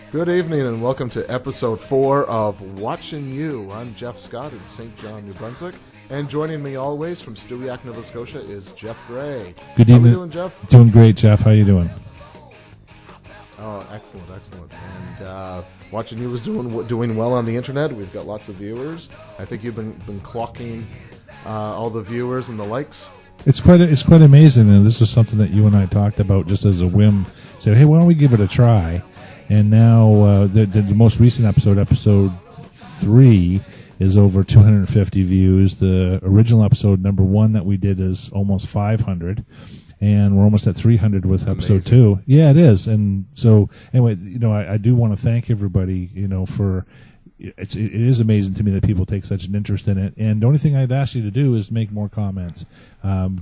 Good evening and welcome to episode 4 of Watching You. I'm Jeff Scott in St. John, New Brunswick, and joining me always from Stewiacke, Nova Scotia is Jeff Gray. Good evening. How are you doing, Jeff? Doing great, Jeff. How you doing? Oh, excellent. And Watching You is doing well on the internet. We've got lots of viewers. I think you've been clocking all the viewers and the likes. It's quite amazing, and this was something that you and I talked about just as a whim. Said, hey, why don't we give it a try? And now the most recent episode 3, is over 250 views. The original episode number 1 that we did is almost 500, and we're almost at 300 with episode 2. Yeah, it is. And so anyway, I do want to thank everybody, for it is amazing to me that people take such an interest in it. And the only thing I'd ask you to do is make more comments.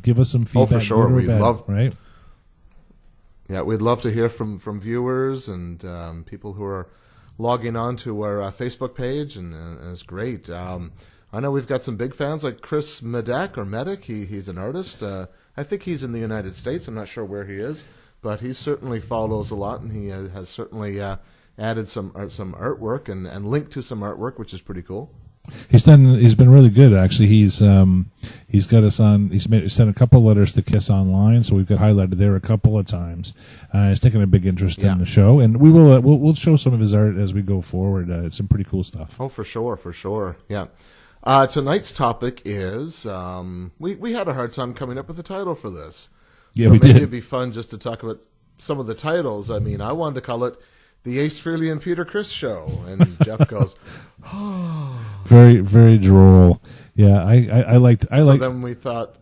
Give us some feedback. Oh, for sure. We'd love, right? Yeah, we'd love to hear from viewers and people who are logging on to our Facebook page, and it's great. I know we've got some big fans like Chris Medic. He's an artist. I think he's in the United States. I'm not sure where he is, but he certainly follows a lot, and he has certainly added some artwork and linked to some artwork, which is pretty cool. He's been really good, actually. He's got us on. He's sent a couple letters to Kiss Online, so we've got highlighted there a couple of times. He's taken a big interest in the show, and we will we'll show some of his art as we go forward. It's some pretty cool stuff. Oh, for sure. Yeah. Tonight's topic is we had a hard time coming up with a title for this. Yeah, so we maybe did. It'd be fun just to talk about some of the titles. I mean, I wanted to call it the Ace Frehley and Peter Criss Show, and Jeff goes, "Oh." Very, very droll. Yeah, I liked. So then we thought,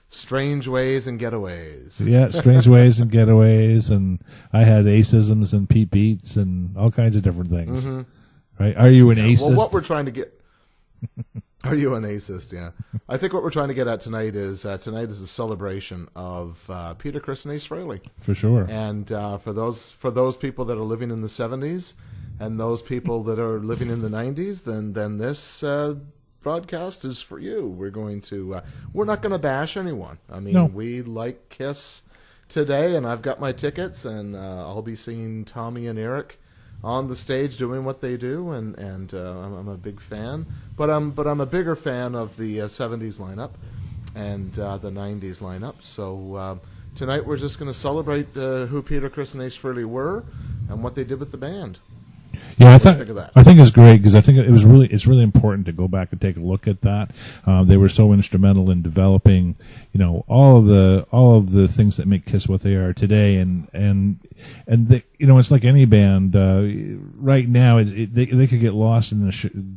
Strange Ways and Getaways. Yeah, Strange Ways and Getaways, and I had Aceisms and Pete Beats and all kinds of different things. Mm-hmm. Right? Are you an acist? Well, what we're trying to get. Are you an acist? Yeah. I think what we're trying to get at tonight is a celebration of Peter Criss and Ace Frehley. For sure. And for those people that are living in the 70s and those people that are living in the 90s, then this broadcast is for you. We're not going to bash anyone. I mean, no. We like Kiss today, and I've got my tickets, and I'll be seeing Tommy and Eric on the stage doing what they do, and I'm a big fan. But I'm a bigger fan of the 70s lineup and the 90s lineup. So tonight we're just going to celebrate who Peter Criss and Ace Frehley were and what they did with the band. Yeah, I think it's great because I think it's really important to go back and take a look at that. They were so instrumental in developing, all of the things that make Kiss what they are today, and they, it's like any band right now. They could get lost in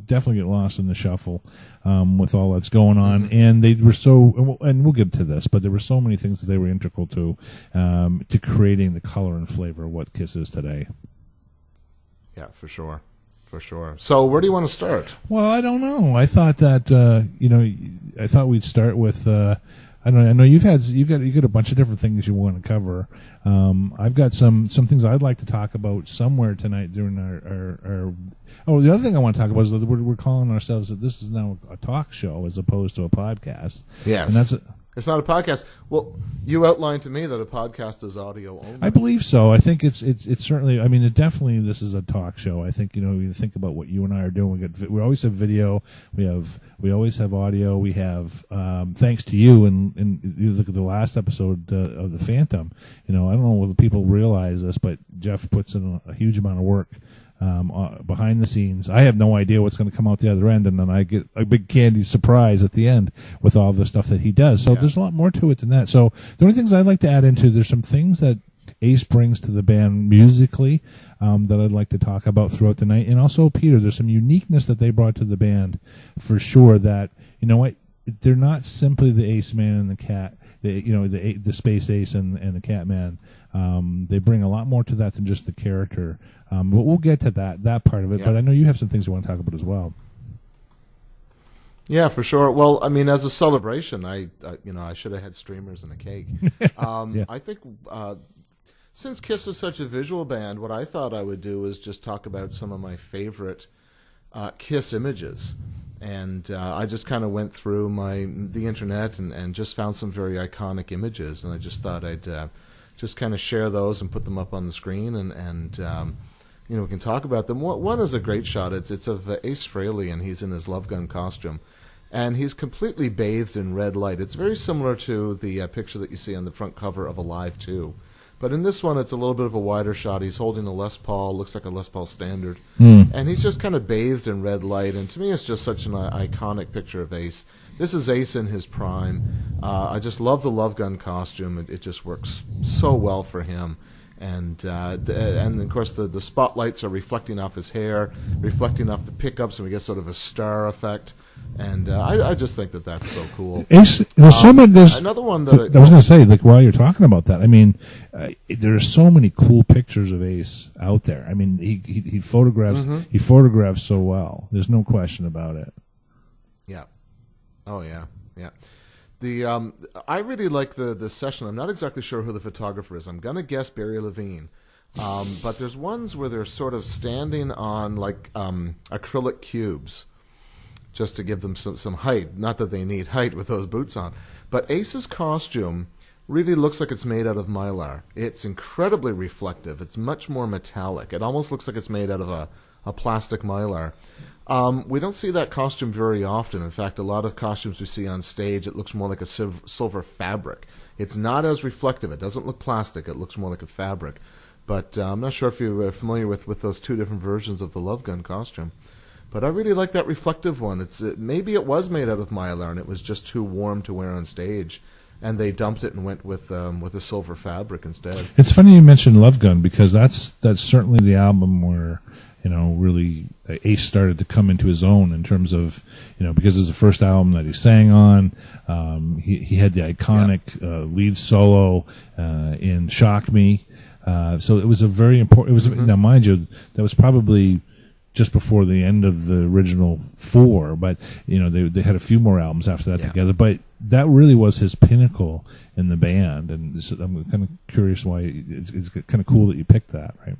definitely get lost in the shuffle with all that's going on, mm-hmm. And they were so, and we'll get to this, but there were so many things that they were integral to creating the color and flavor of what Kiss is today. Yeah, for sure. So where do you want to start? Well, I don't know. I thought that I thought we'd start with I know you got a bunch of different things you want to cover. I've got some things I'd like to talk about somewhere tonight during our the other thing I want to talk about is that we're calling ourselves that this is now a talk show as opposed to a podcast. Yes. And it's not a podcast. Well, you outlined to me that a podcast is audio only. I believe so. I think it's certainly. I mean, this is a talk show. I think you think about what you and I are doing. We always have video. We always have audio. We have thanks to you and you look at the last episode of the Phantom. I don't know whether people realize this, but Jeff puts in a huge amount of work. Behind the scenes, I have no idea what's going to come out the other end, and then I get a big candy surprise at the end with all the stuff that he does. So There's a lot more to it than that. So the only things I'd like to add into, there's some things that Ace brings to the band musically that I'd like to talk about throughout the night, and also Peter. There's some uniqueness that they brought to the band for sure. That they're not simply the Ace Man and the Cat. The Space Ace and the Cat Man. They bring a lot more to that than just the character. But we'll get to that part of it. Yeah. But I know you have some things you want to talk about as well. Yeah, for sure. Well, I mean, as a celebration, I should have had streamers and a cake. Yeah. I think since Kiss is such a visual band, what I thought I would do is just talk about some of my favorite Kiss images. And I just kind of went through the internet and just found some very iconic images, and I just thought I'd just kind of share those and put them up on the screen, and we can talk about them. One is a great shot. It's of Ace Frehley, and he's in his Love Gun costume, and he's completely bathed in red light. It's very similar to the picture that you see on the front cover of Alive 2. But in this one, it's a little bit of a wider shot. He's holding a Les Paul, looks like a Les Paul Standard. And he's just kind of bathed in red light. And to me, it's just such an iconic picture of Ace. This is Ace in his prime. I just love the Love Gun costume. It just works so well for him. And of course, the spotlights are reflecting off his hair, reflecting off the pickups, and we get sort of a star effect. And I just think that's so cool. Ace, there's another one that I was going to say, like, while you're talking about that, I mean, there are so many cool pictures of Ace out there. I mean, he photographs so well. There's no question about it. Yeah. Oh yeah. The I really like the session. I'm not exactly sure who the photographer is. I'm gonna guess Barry Levine. But there's ones where they're sort of standing on like acrylic cubes, just to give them some height. Not that they need height with those boots on. But Ace's costume really looks like it's made out of mylar. It's incredibly reflective. It's much more metallic. It almost looks like it's made out of a plastic mylar. We don't see that costume very often. In fact, a lot of costumes we see on stage, it looks more like a silver fabric. It's not as reflective. It doesn't look plastic. It looks more like a fabric. But I'm not sure if you're familiar with those two different versions of the Love Gun costume. But I really like that reflective one. Maybe it was made out of mylar and it was just too warm to wear on stage, and they dumped it and went with a silver fabric instead. It's funny you mentioned Love Gun, because that's certainly the album where really Ace started to come into his own in terms of, because it's the first album that he sang on. He had the iconic lead solo in "Shock Me," so it was a very important. It was now, mind you, that was probably just before the end of the original 4, but they had a few more albums after that together. But that really was his pinnacle in the band, and so I'm kind of curious why it's kind of cool that you picked that, right?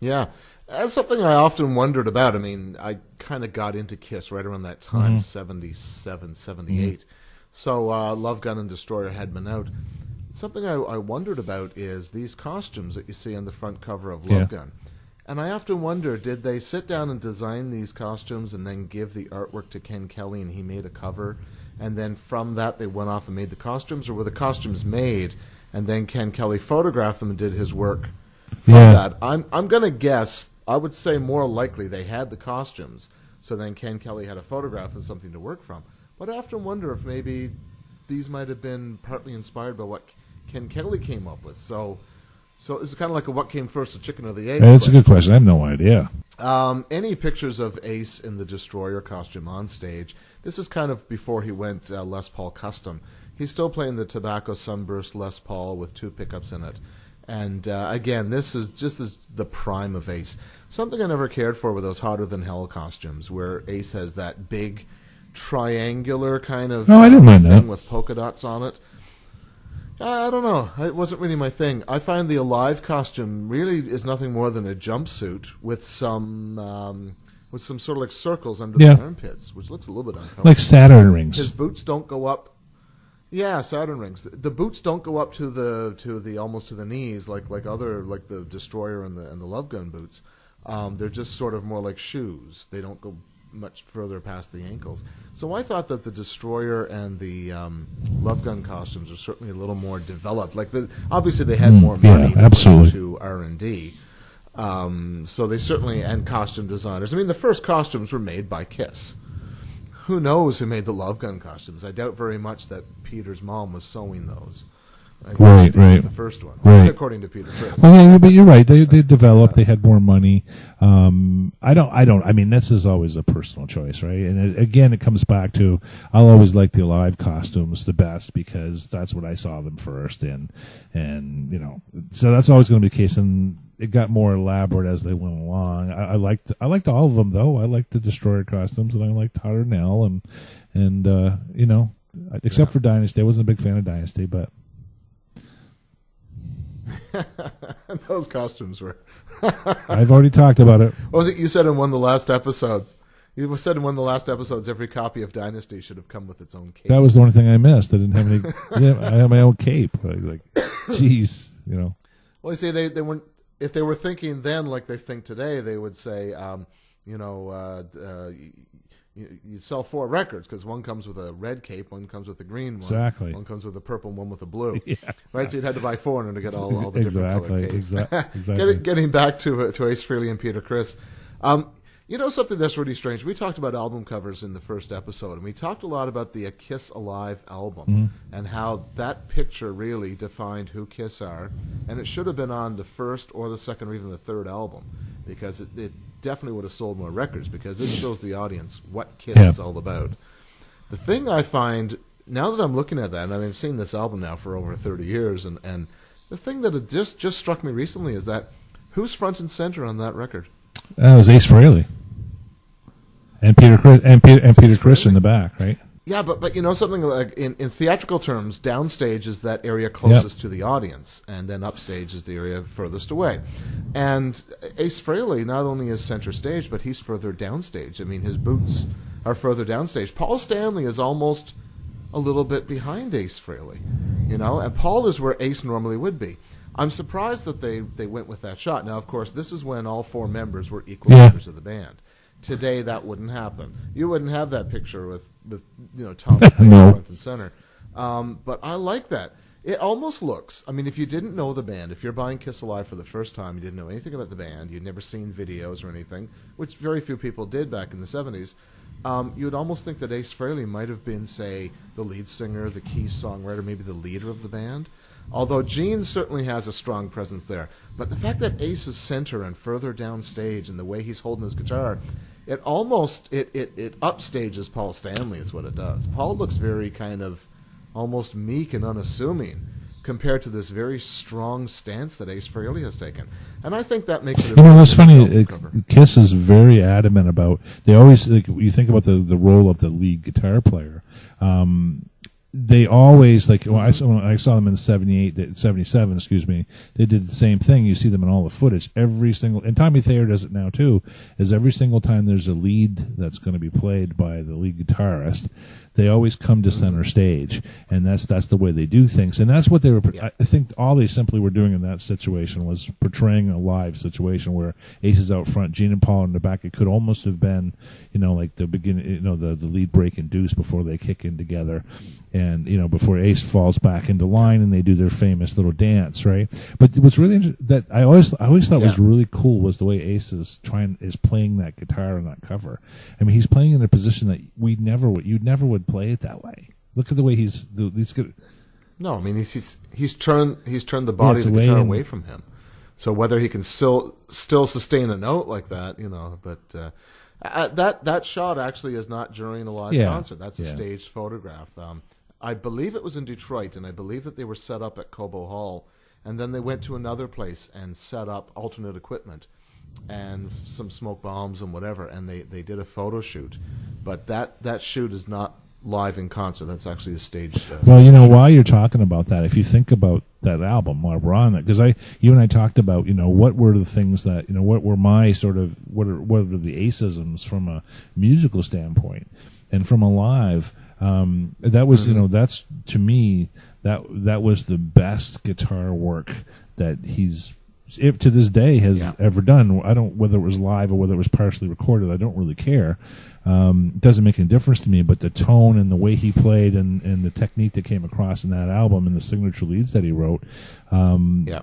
Yeah, that's something I often wondered about. I mean, I kind of got into Kiss right around that time, 77, 78. So Love Gun and Destroyer had been out. Something I wondered about is these costumes that you see on the front cover of Love Gun. And I often wonder, did they sit down and design these costumes and then give the artwork to Ken Kelly and he made a cover, and then from that they went off and made the costumes, or were the costumes made and then Ken Kelly photographed them and did his work from that? I'm going to guess, I would say more likely they had the costumes, so then Ken Kelly had a photograph and something to work from. But I often wonder if maybe these might have been partly inspired by what Ken Kelly came up with. So it's kind of like what came first, the chicken or the egg? That's a good question. I have no idea. Any pictures of Ace in the Destroyer costume on stage? This is kind of before he went Les Paul custom. He's still playing the Tobacco Sunburst Les Paul with 2 pickups in it. And again, this is just the prime of Ace. Something I never cared for were those Hotter Than Hell costumes, where Ace has that big triangular kind of I didn't mind thing that. with polka dots on it. I don't know. It wasn't really my thing. I find the Alive costume really is nothing more than a jumpsuit with some sort of like circles under the armpits, which looks a little bit uncomfortable. Like Saturn rings. His boots don't go up. Yeah, Saturn rings. The boots don't go up to the almost to the knees like the Destroyer and the Love Gun boots. They're just sort of more like shoes. They don't go much further past the ankles. So I thought that the Destroyer and the Love Gun costumes are certainly a little more developed. Obviously they had more money to R&D. So they certainly, and costume designers. I mean, the first costumes were made by Kiss. Who knows who made the Love Gun costumes? I doubt very much that Peter's mom was sewing those. Right. The first ones, according to Peter Criss. Well, yeah, but you're right. They developed. They had more money. I mean, this is always a personal choice, right? And again, it comes back to I'll always like the Alive costumes the best because that's what I saw them first in, and so that's always going to be the case. And it got more elaborate as they went along. I liked all of them though. I liked the Destroyer costumes, and I liked Hotter Than Hell, and except for Dynasty. I wasn't a big fan of Dynasty, but. Those costumes were. I've already talked about it. What was it you said in one of the last episodes? You said in one of the last episodes, every copy of Dynasty should have come with its own cape. That was the only thing I missed. I didn't have any. Yeah, I had my own cape. Like, geez, Well, you see, they weren't. If they were thinking then like they think today, they would say, you sell 4 records because one comes with a red cape, one comes with a green one, exactly. One comes with a purple, one with a blue. Yeah, exactly. Right, so you'd had to buy 4 in order to get all the different color capes. Exactly. Getting back to Ace Frehley and Peter Criss. Something that's really strange. We talked about album covers in the first episode, and we talked a lot about the A Kiss Alive album and how that picture really defined who Kiss are, and it should have been on the first or the second or even the third album, because it definitely would have sold more records, because it shows the audience what Kiss is all about. The thing I find, now that I'm looking at that, and I've seen this album now for over 30 years, and the thing that it just struck me recently is that who's front and center on that record? That was Ace Frehley. And Peter Criss, Peter Criss in the back, right? Yeah, but something like in theatrical terms, downstage is that area closest to the audience, and then upstage is the area furthest away. And Ace Frehley not only is center stage, but he's further downstage. I mean, his boots are further downstage. Paul Stanley is almost a little bit behind Ace Frehley, and Paul is where Ace normally would be. I'm surprised that they went with that shot. Now, of course, this is when all 4 members were equal members of the band. Today, that wouldn't happen. You wouldn't have that picture with Tom front and center. But I like that. It almost looks, if you didn't know the band, if you're buying Kiss Alive for the first time, you didn't know anything about the band, you'd never seen videos or anything, which very few people did back in the 70s, you would almost think that Ace Frehley might have been, say, the lead singer, the key songwriter, maybe the leader of the band. Although Gene certainly has a strong presence there. But the fact that Ace is center and further down stage and the way he's holding his guitar, it almost it upstages Paul Stanley is what it does. Paul looks very kind of almost meek and unassuming compared to this very strong stance that Ace Frehley has taken. And I think that makes it it's funny, Kiss is very adamant about, they always, you think about the role of the lead guitar player, they always, when I saw them in 77, they did the same thing. You see them in all the footage. And Tommy Thayer does it now too, is every single time there's a lead that's going to be played by the lead guitarist, they always come to center stage, and that's the way they do things. And that's what they were, I think all they simply were doing in that situation was portraying a live situation where Ace is out front, Gene and Paul in the back. It could almost have been, like the beginning, the lead break and deuce before they kick in together. And, before Ace falls back into line and they do their famous little dance, right? But what's really interesting, that I always thought was really cool was the way Ace is playing that guitar on that cover. He's playing in a position that you'd never would play it that way. Look at the way he's good. No, he's turned the body of the guitar away from him. So whether he can still sustain a note like that, but that shot actually is not during a live concert. That's a staged photograph. I believe it was in Detroit, and I believe that they were set up at Cobo Hall, and then they went to another place and set up alternate equipment and some smoke bombs and whatever, and they did a photo shoot. But that shoot is not live in concert. That's actually a staged well, while you're talking about that, if you think about that album while we're on that, because you and I talked about, what were the things that, what were my sort of, what are the Aceisms from a musical standpoint, and from a live, that was, that's, to me, that was the best guitar work that he's, if to this day, has ever done. I don't, whether it was live or whether it was partially recorded, I don't really care. It doesn't make any difference to me, but the tone and the way he played and the technique that came across in that album and the signature leads that he wrote, that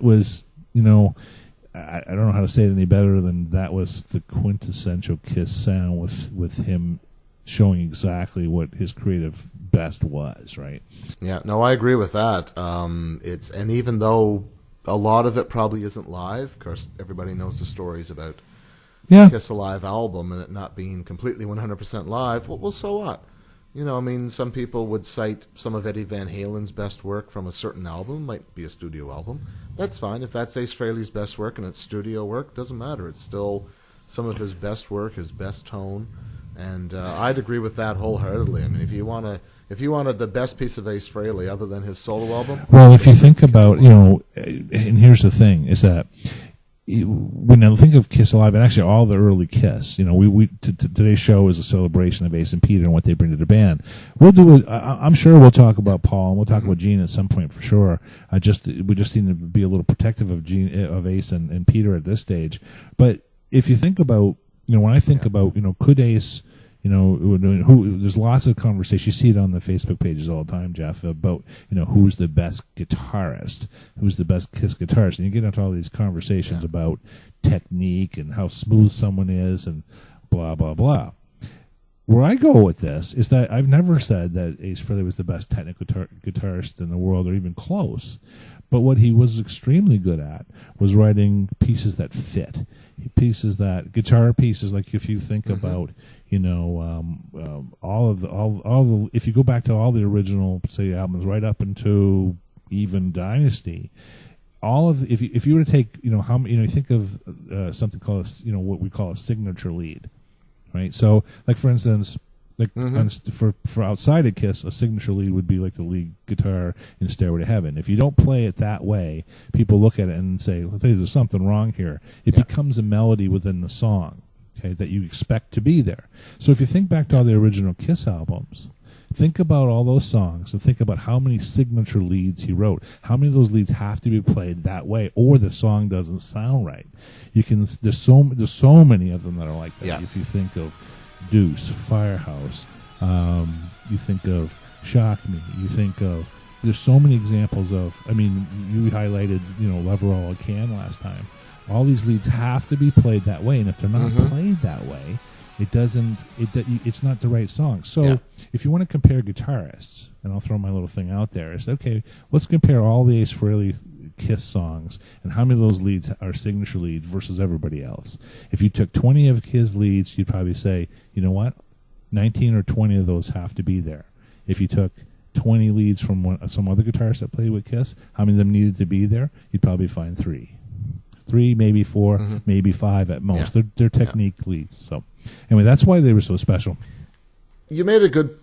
was, I don't know how to say it any better than that was the quintessential Kiss sound with him showing exactly what his creative best was, right? Yeah, no, I agree with that. And even though a lot of it probably isn't live, of course, everybody knows the stories about Kiss Alive album and it not being completely 100% live. Well, so what? Some people would cite some of Eddie Van Halen's best work from a certain album, might be a studio album. That's fine. If that's Ace Frehley's best work and it's studio work, doesn't matter. It's still some of his best work, his best tone. And I'd agree with that wholeheartedly. If you wanted the best piece of Ace Frehley other than his solo album. Well, if you think about, and here's the thing, is that when I think of Kiss Alive, and actually all the early Kiss, today's show is a celebration of Ace and Peter and what they bring to the band. We'll do it. I'm sure we'll talk about Paul and we'll talk about Gene at some point for sure. We just need to be a little protective of Ace and Peter at this stage. But if you think about, when I think about, could Ace, there's lots of conversation. You see it on the Facebook pages all the time, Jeff, about, who's the best guitarist, who's the best Kiss guitarist. And you get into all these conversations about technique and how smooth someone is and blah, blah, blah. Where I go with this is that I've never said that Ace Frehley was the best technical guitarist in the world or even close. But what he was extremely good at was writing pieces that fit, guitar pieces. Like if you think about, all the, if you go back to all the original, say, albums right up into even Dynasty, if you were to take, you think of something called, what we call a signature lead, right? So, like for instance, for outside of Kiss, a signature lead would be like the lead guitar in Stairway to Heaven. If you don't play it that way, people look at it and say, well, there's something wrong here. It becomes a melody within the song, okay, that you expect to be there. So if you think back to all the original Kiss albums, think about all those songs and think about how many signature leads he wrote. How many of those leads have to be played that way, or the song doesn't sound right? There's so many of them that are like that. Yeah. If you think of Deuce, Firehouse, you think of Shock Me, you think of, there's so many examples of, you highlighted, Lover All I Can last time. All these leads have to be played that way, and if they're not played that way, it's not the right song. So if you want to compare guitarists, and I'll throw my little thing out there, is okay, let's compare all the Ace Frehley Kiss songs and how many of those leads are signature leads versus everybody else. If you took 20 of his leads, you'd probably say, you know what, 19 or 20 of those have to be there. If you took 20 leads from some other guitarist that played with Kiss, how many of them needed to be there? You'd probably find 3, maybe 4, maybe 5 at most. They're technique leads. So anyway, that's why they were so special. You made a good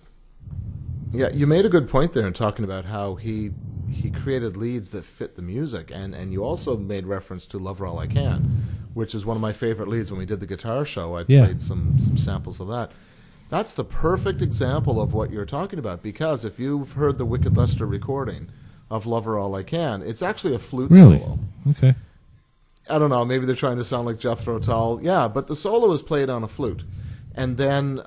point there in talking about how he created leads that fit the music, and you also made reference to Lover All I Can, which is one of my favorite leads. When we did the guitar show, I played some samples of that. That's the perfect example of what you're talking about, because if you've heard the Wicked Lester recording of Lover All I Can, it's actually a flute solo. Okay. I don't know, maybe they're trying to sound like Jethro Tull. Yeah, but the solo is played on a flute. And then,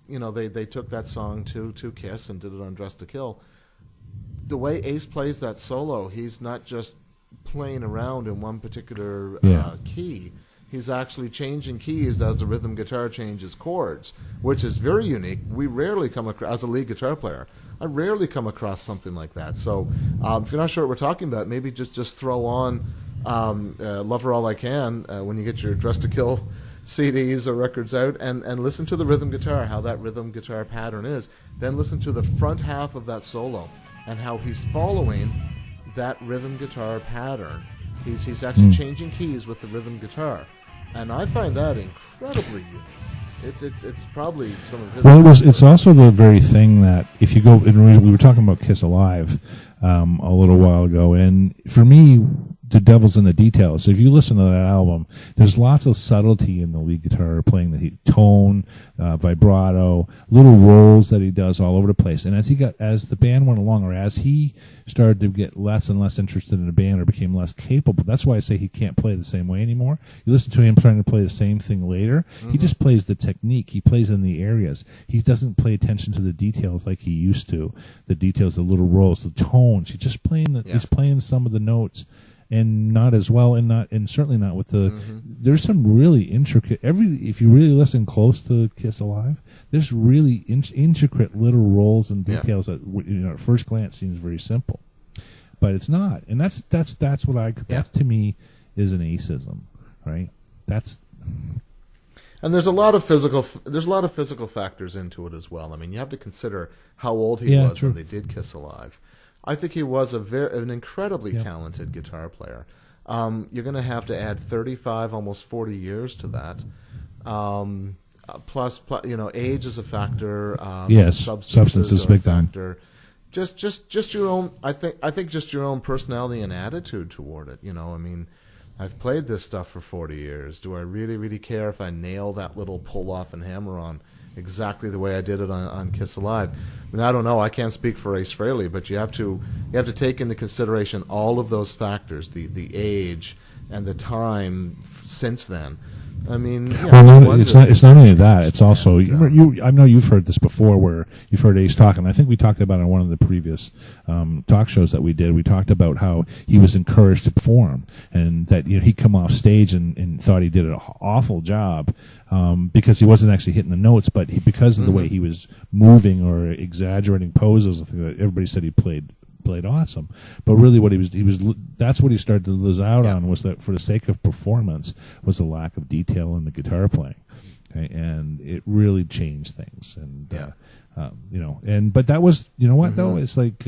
they took that song to Kiss and did it on Dress to Kill. The way Ace plays that solo, he's not just playing around in one particular key. He's actually changing keys as the rhythm guitar changes chords, which is very unique. We rarely come across, as a lead guitar player, I rarely come across something like that. So if you're not sure what we're talking about, maybe just throw on Lover All I Can when you get your Dress to Kill CDs or records out, and listen to the rhythm guitar, how that rhythm guitar pattern is. Then listen to the front half of that solo and how he's following that rhythm guitar pattern. He's actually changing keys with the rhythm guitar, and I find that incredibly unique. It's probably some of his. Well, it's also the very thing that if you go, we were talking about Kiss Alive a little while ago, and for me, the devil's in the details. So if you listen to that album, there's lots of subtlety in the lead guitar playing, tone, vibrato, little rolls that he does all over the place. And as the band went along, or as he started to get less and less interested in the band or became less capable, that's why I say he can't play the same way anymore. You listen to him trying to play the same thing later, he just plays the technique. He plays in the areas. He doesn't pay attention to the details like he used to. The details, the little rolls, the tones. He's just playing he's playing some of the notes, and not as well, and certainly not with the. There's some really intricate. If you really listen close to Kiss Alive, there's really intricate little rolls and details that at first glance seems very simple, but it's not. And that's what that to me is an Aceism, right? And there's a lot of physical factors into it as well. I mean, you have to consider how old he was when they did Kiss Alive. I think he was an incredibly talented guitar player. You're going to have to add 35, almost 40 years to that. Plus, age is a factor. Yes, substance is a big factor. Just your own. I think just your own personality and attitude toward it. I've played this stuff for 40 years. Do I really, really care if I nail that little pull-off and hammer-on exactly the way I did it on Kiss Alive? I mean, I don't know. I can't speak for Ace Frehley, but you have to take into consideration all of those factors, the age and the time since then. I mean, well, it's not only that. It's also I know you've heard this before, where you've heard Ace talk, and I think we talked about it on one of the previous talk shows that we did. We talked about how he was encouraged to perform, and that he'd come off stage and thought he did an awful job because he wasn't actually hitting the notes, but because of the way he was moving or exaggerating poses, I think that everybody said he played awesome. But really what he was that's what he started to lose out on, was that for the sake of performance was the lack of detail in the guitar playing. Okay? And it really changed things. And but that was, though, it's like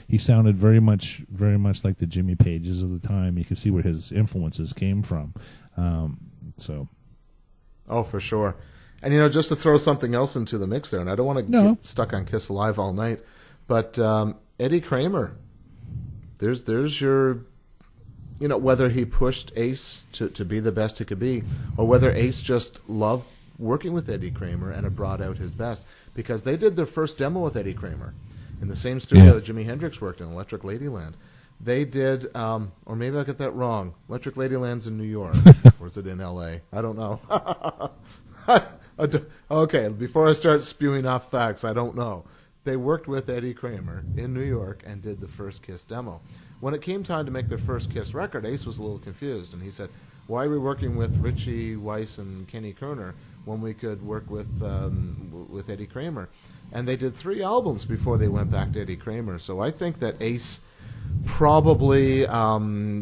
he sounded very much like the Jimmy Pages of the time. You could see where his influences came from. Oh, for sure. And just to throw something else into the mix there, and I don't want to get stuck on Kiss Alive all night, but Eddie Kramer, there's your, whether he pushed Ace to be the best he could be, or whether Ace just loved working with Eddie Kramer and it brought out his best, because they did their first demo with Eddie Kramer in the same studio that Jimi Hendrix worked in, Electric Ladyland. They did, or maybe I got that wrong, Electric Ladyland's in New York, or is it in L.A.? I don't know. Okay, before I start spewing off facts, I don't know. They worked with Eddie Kramer in New York and did the first Kiss demo. When it came time to make their first Kiss record, Ace was a little confused, and he said, why are we working with Richie Weiss and Kenny Kerner when we could work with Eddie Kramer? And they did 3 albums before they went back to Eddie Kramer. So I think that Ace probably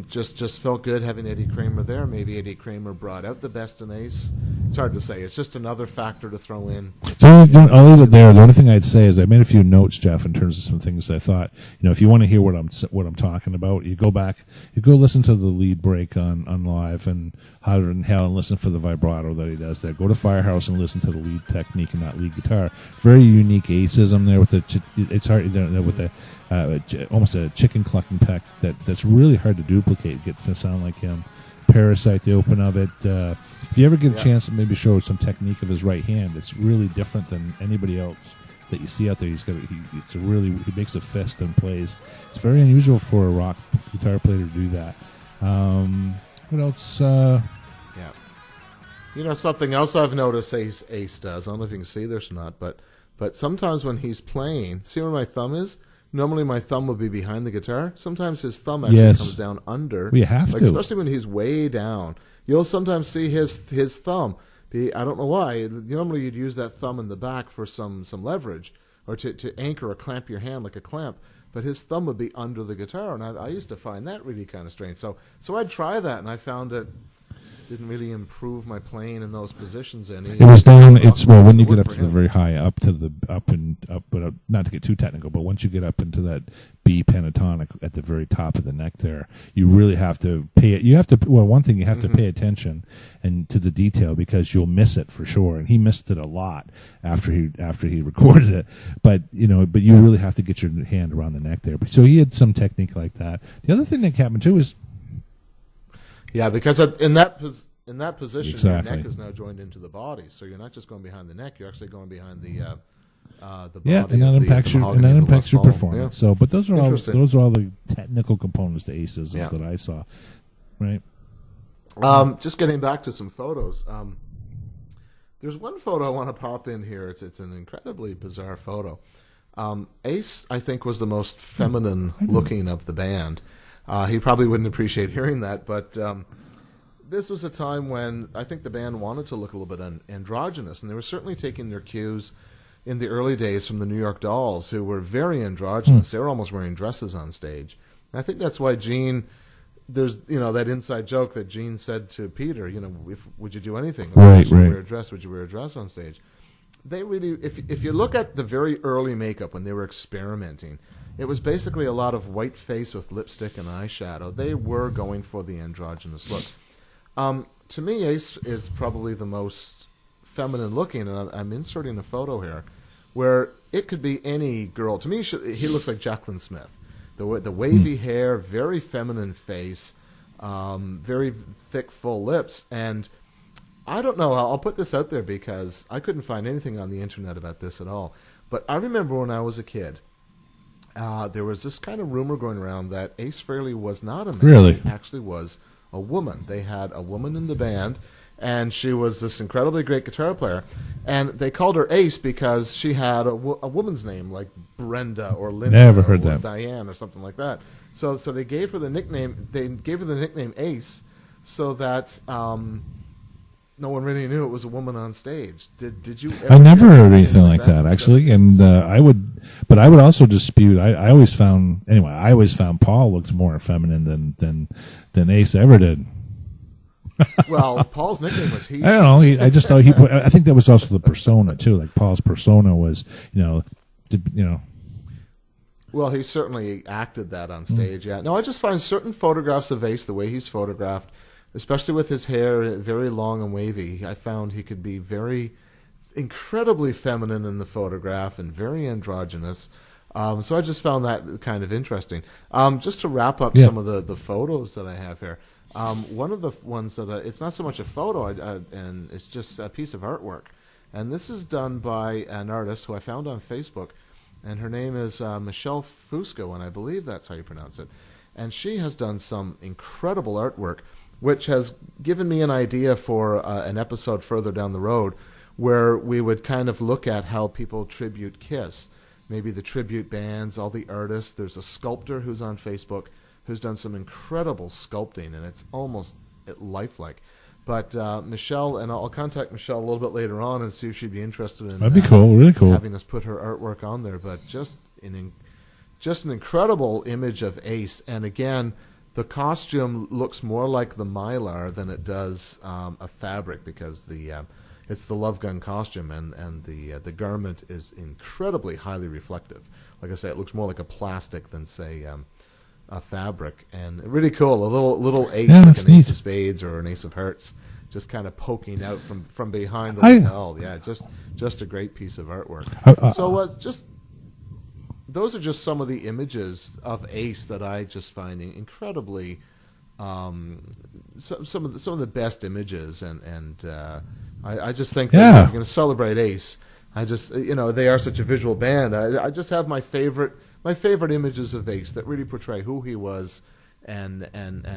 just felt good having Eddie Kramer there. Maybe Eddie Kramer brought out the best in Ace. It's hard to say. It's just another factor to throw in. So I'll leave it there. The only thing I'd say is I made a few notes, Jeff, in terms of some things I thought. If you want to hear what I'm talking about, you go back, you go listen to the lead break on Live and Hotter Than Hell, and listen for the vibrato that he does there. Go to Firehouse and listen to the lead technique and that lead guitar. Very unique Aceism there with it's hard with the almost a chicken clucking peck that's really hard to duplicate. It gets to sound like him. Parasite, the open of it. If you ever get a chance to maybe show some technique of his right hand, it's really different than anybody else that you see out there. He makes a fist and plays. It's very unusual for a rock guitar player to do that. What else? Something else I've noticed Ace does. I don't know if you can see this or not, but sometimes when he's playing, see where my thumb is? Normally my thumb would be behind the guitar. Sometimes his thumb actually comes down under. We have to. Especially when he's way down. You'll sometimes see his thumb. I don't know why. Normally you'd use that thumb in the back for some leverage or to anchor or clamp your hand like a clamp. But his thumb would be under the guitar, and I used to find that really kind of strange. So I'd try that, and I found it didn't really improve my playing in those positions any. It was down. When you get up to the very high, up, but not to get too technical, but once you get up into that B pentatonic at the very top of the neck there, you really have to pay. One thing you have to pay attention and to the detail, because you'll miss it for sure. And he missed it a lot after he recorded it. But you really have to get your hand around the neck there. So he had some technique like that. The other thing that happened too is. Yeah, because in that position, exactly. Your neck is now joined into the body, so you're not just going behind the neck; you're actually going behind the body. Yeah, and that impacts your performance. Yeah. So, but those are all the technical components to Aceisms that I saw. Right. Just getting back to some photos. There's one photo I want to pop in here. It's an incredibly bizarre photo. Ace, I think, was the most feminine looking of the band. He probably wouldn't appreciate hearing that, but this was a time when I think the band wanted to look a little bit androgynous, and they were certainly taking their cues in the early days from the New York Dolls, who were very androgynous. They were almost wearing dresses on stage. And I think that's why Gene, there's that inside joke that Gene said to Peter, would you do anything? Would you wear a dress? Would you wear a dress on stage? They really, if you look at the very early makeup when they were experimenting, it was basically a lot of white face with lipstick and eyeshadow. They were going for the androgynous look. To me, Ace is probably the most feminine looking, and I'm inserting a photo here where it could be any girl. To me, he looks like Jacqueline Smith. The wavy hair, very feminine face, very thick, full lips. And I don't know, I'll put this out there because I couldn't find anything on the internet about this at all. But I remember when I was a kid, there was this kind of rumor going around that Ace Frehley was not a man. Really? He actually was a woman. They had a woman in the band, and she was this incredibly great guitar player. And they called her Ace because she had a woman's name, like Brenda or Linda Never heard or that. Diane or something like that. So they gave her the nickname. They gave her the nickname Ace, so that no one really knew it was a woman on stage. Did you? Ever I never hear heard anything like that actually, and I would also dispute. I always found Paul looked more feminine than Ace ever did. Well, Paul's nickname was he. I don't know. I just thought I think that was also the persona too. Like Paul's persona was, Well, he certainly acted that on stage. Yeah. No, I just find certain photographs of Ace, the way he's photographed, especially with his hair very long and wavy, I found he could be very incredibly feminine in the photograph and very androgynous. So I just found that kind of interesting. Just to wrap up some of the photos that I have here. One of the ones that it's not so much a photo, and it's just a piece of artwork. And this is done by an artist who I found on Facebook, and her name is Michelle Fusco, and I believe that's how you pronounce it. And she has done some incredible artwork, which has given me an idea for an episode further down the road where we would kind of look at how people tribute Kiss. Maybe the tribute bands, all the artists. There's a sculptor who's on Facebook who's done some incredible sculpting, and it's almost lifelike. But Michelle, and I'll contact Michelle a little bit later on and see if she'd be interested in that'd be cool, really cool, having us put her artwork on there. But just an incredible image of Ace, and again, the costume looks more like the Mylar than it does a fabric because it's the Love Gun costume, and the garment is incredibly highly reflective. Like I say, it looks more like a plastic than say a fabric, and really cool. A little ace, like an ace of spades or an ace of hearts, just kind of poking out from behind the lapel. Yeah, just a great piece of artwork. Those are just some of the images of Ace that I just find incredibly some of the best images, and I just think that if you're going to celebrate Ace, I just they are such a visual band. I just have my favorite images of Ace that really portray who he was and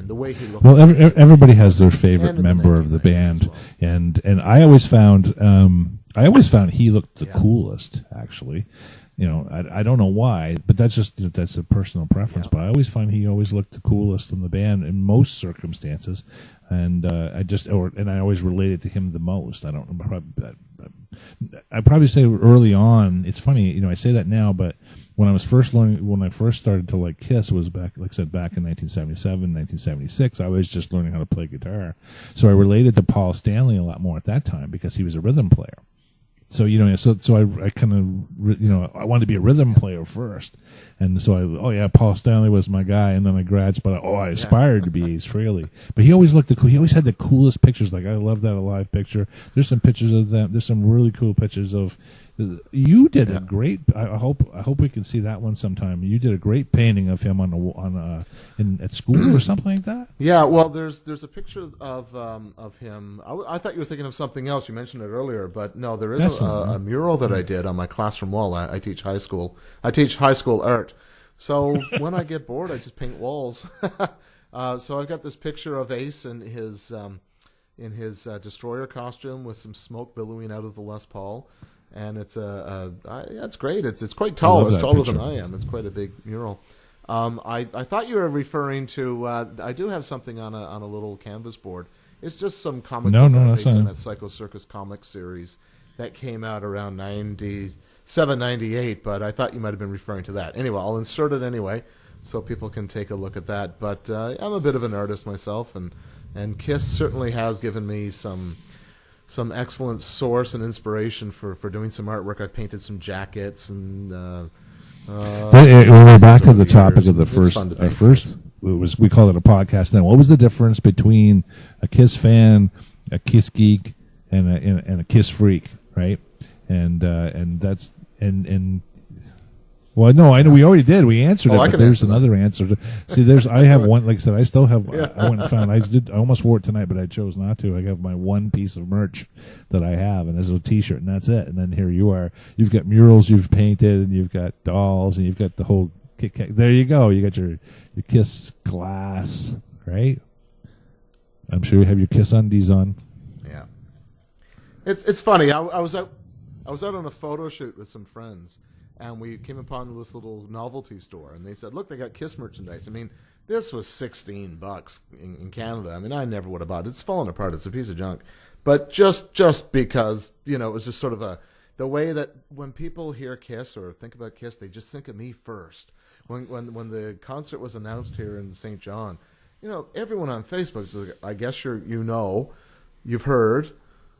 the way he looked. Well, everybody has their favorite member of the band, well. and I always found he looked the coolest actually. I don't know why, but that's a personal preference. Yeah. But I always find he always looked the coolest in the band in most circumstances, and I always related to him the most. I don't know. I'd probably say early on. It's funny, I say that now, but when I first started to like Kiss, it was back in 1977, 1976. I was just learning how to play guitar, so I related to Paul Stanley a lot more at that time because he was a rhythm player. So I kind of I wanted to be a rhythm player first, and so Paul Stanley was my guy, and then I graduated, but I aspired to be Ace Frehley. But he always looked he always had the coolest pictures. Like I love that live picture. There's some pictures of them. There's some really cool pictures of. You did a great. I hope we can see that one sometime. You did a great painting of him at school or something like that. Yeah, well, there's a picture of him. I thought you were thinking of something else. You mentioned it earlier, but no, there is a mural that I did on my classroom wall. I teach high school. I teach high school art. So when I get bored, I just paint walls. So I've got this picture of Ace in his destroyer costume with some smoke billowing out of the Les Paul. And it's it's great. It's quite tall. It's taller than I am. It's quite a big mural. I thought you were referring to. I do have something on a little canvas board. It's just some comic book based on that Psycho Circus comic series that came out around 97, 98. But I thought you might have been referring to that. Anyway, I'll insert it anyway so people can take a look at that. But I'm a bit of an artist myself, and Kiss certainly has given me some excellent source and inspiration for doing some artwork. I painted some jackets and. We're back to the topic of the first. We called it a podcast. Then, what was the difference between a Kiss fan, a Kiss geek, and a Kiss freak, right? And Well, no, I know we already did. We answered it, I but can there's answer another answer. See, I have one. Like I said, I still have. Yeah. I went and found. I almost wore it tonight, but I chose not to. I have my one piece of merch that I have, and it's a T-shirt, and that's it. And then here you are. You've got murals you've painted, and you've got dolls, and you've got the whole. There you go. You got your Kiss glass, right? I'm sure you have your Kiss undies on. Yeah. It's funny. I was out on a photo shoot with some friends, and we came upon this little novelty store, and they said, "Look, they got Kiss merchandise." I mean, this was $16 in Canada. I mean, I never would have bought it. It's falling apart. It's a piece of junk. But just because, it was just sort of the way that when people hear Kiss or think about Kiss, they just think of me first. When the concert was announced here in St. John, everyone on Facebook is like, I guess you've heard,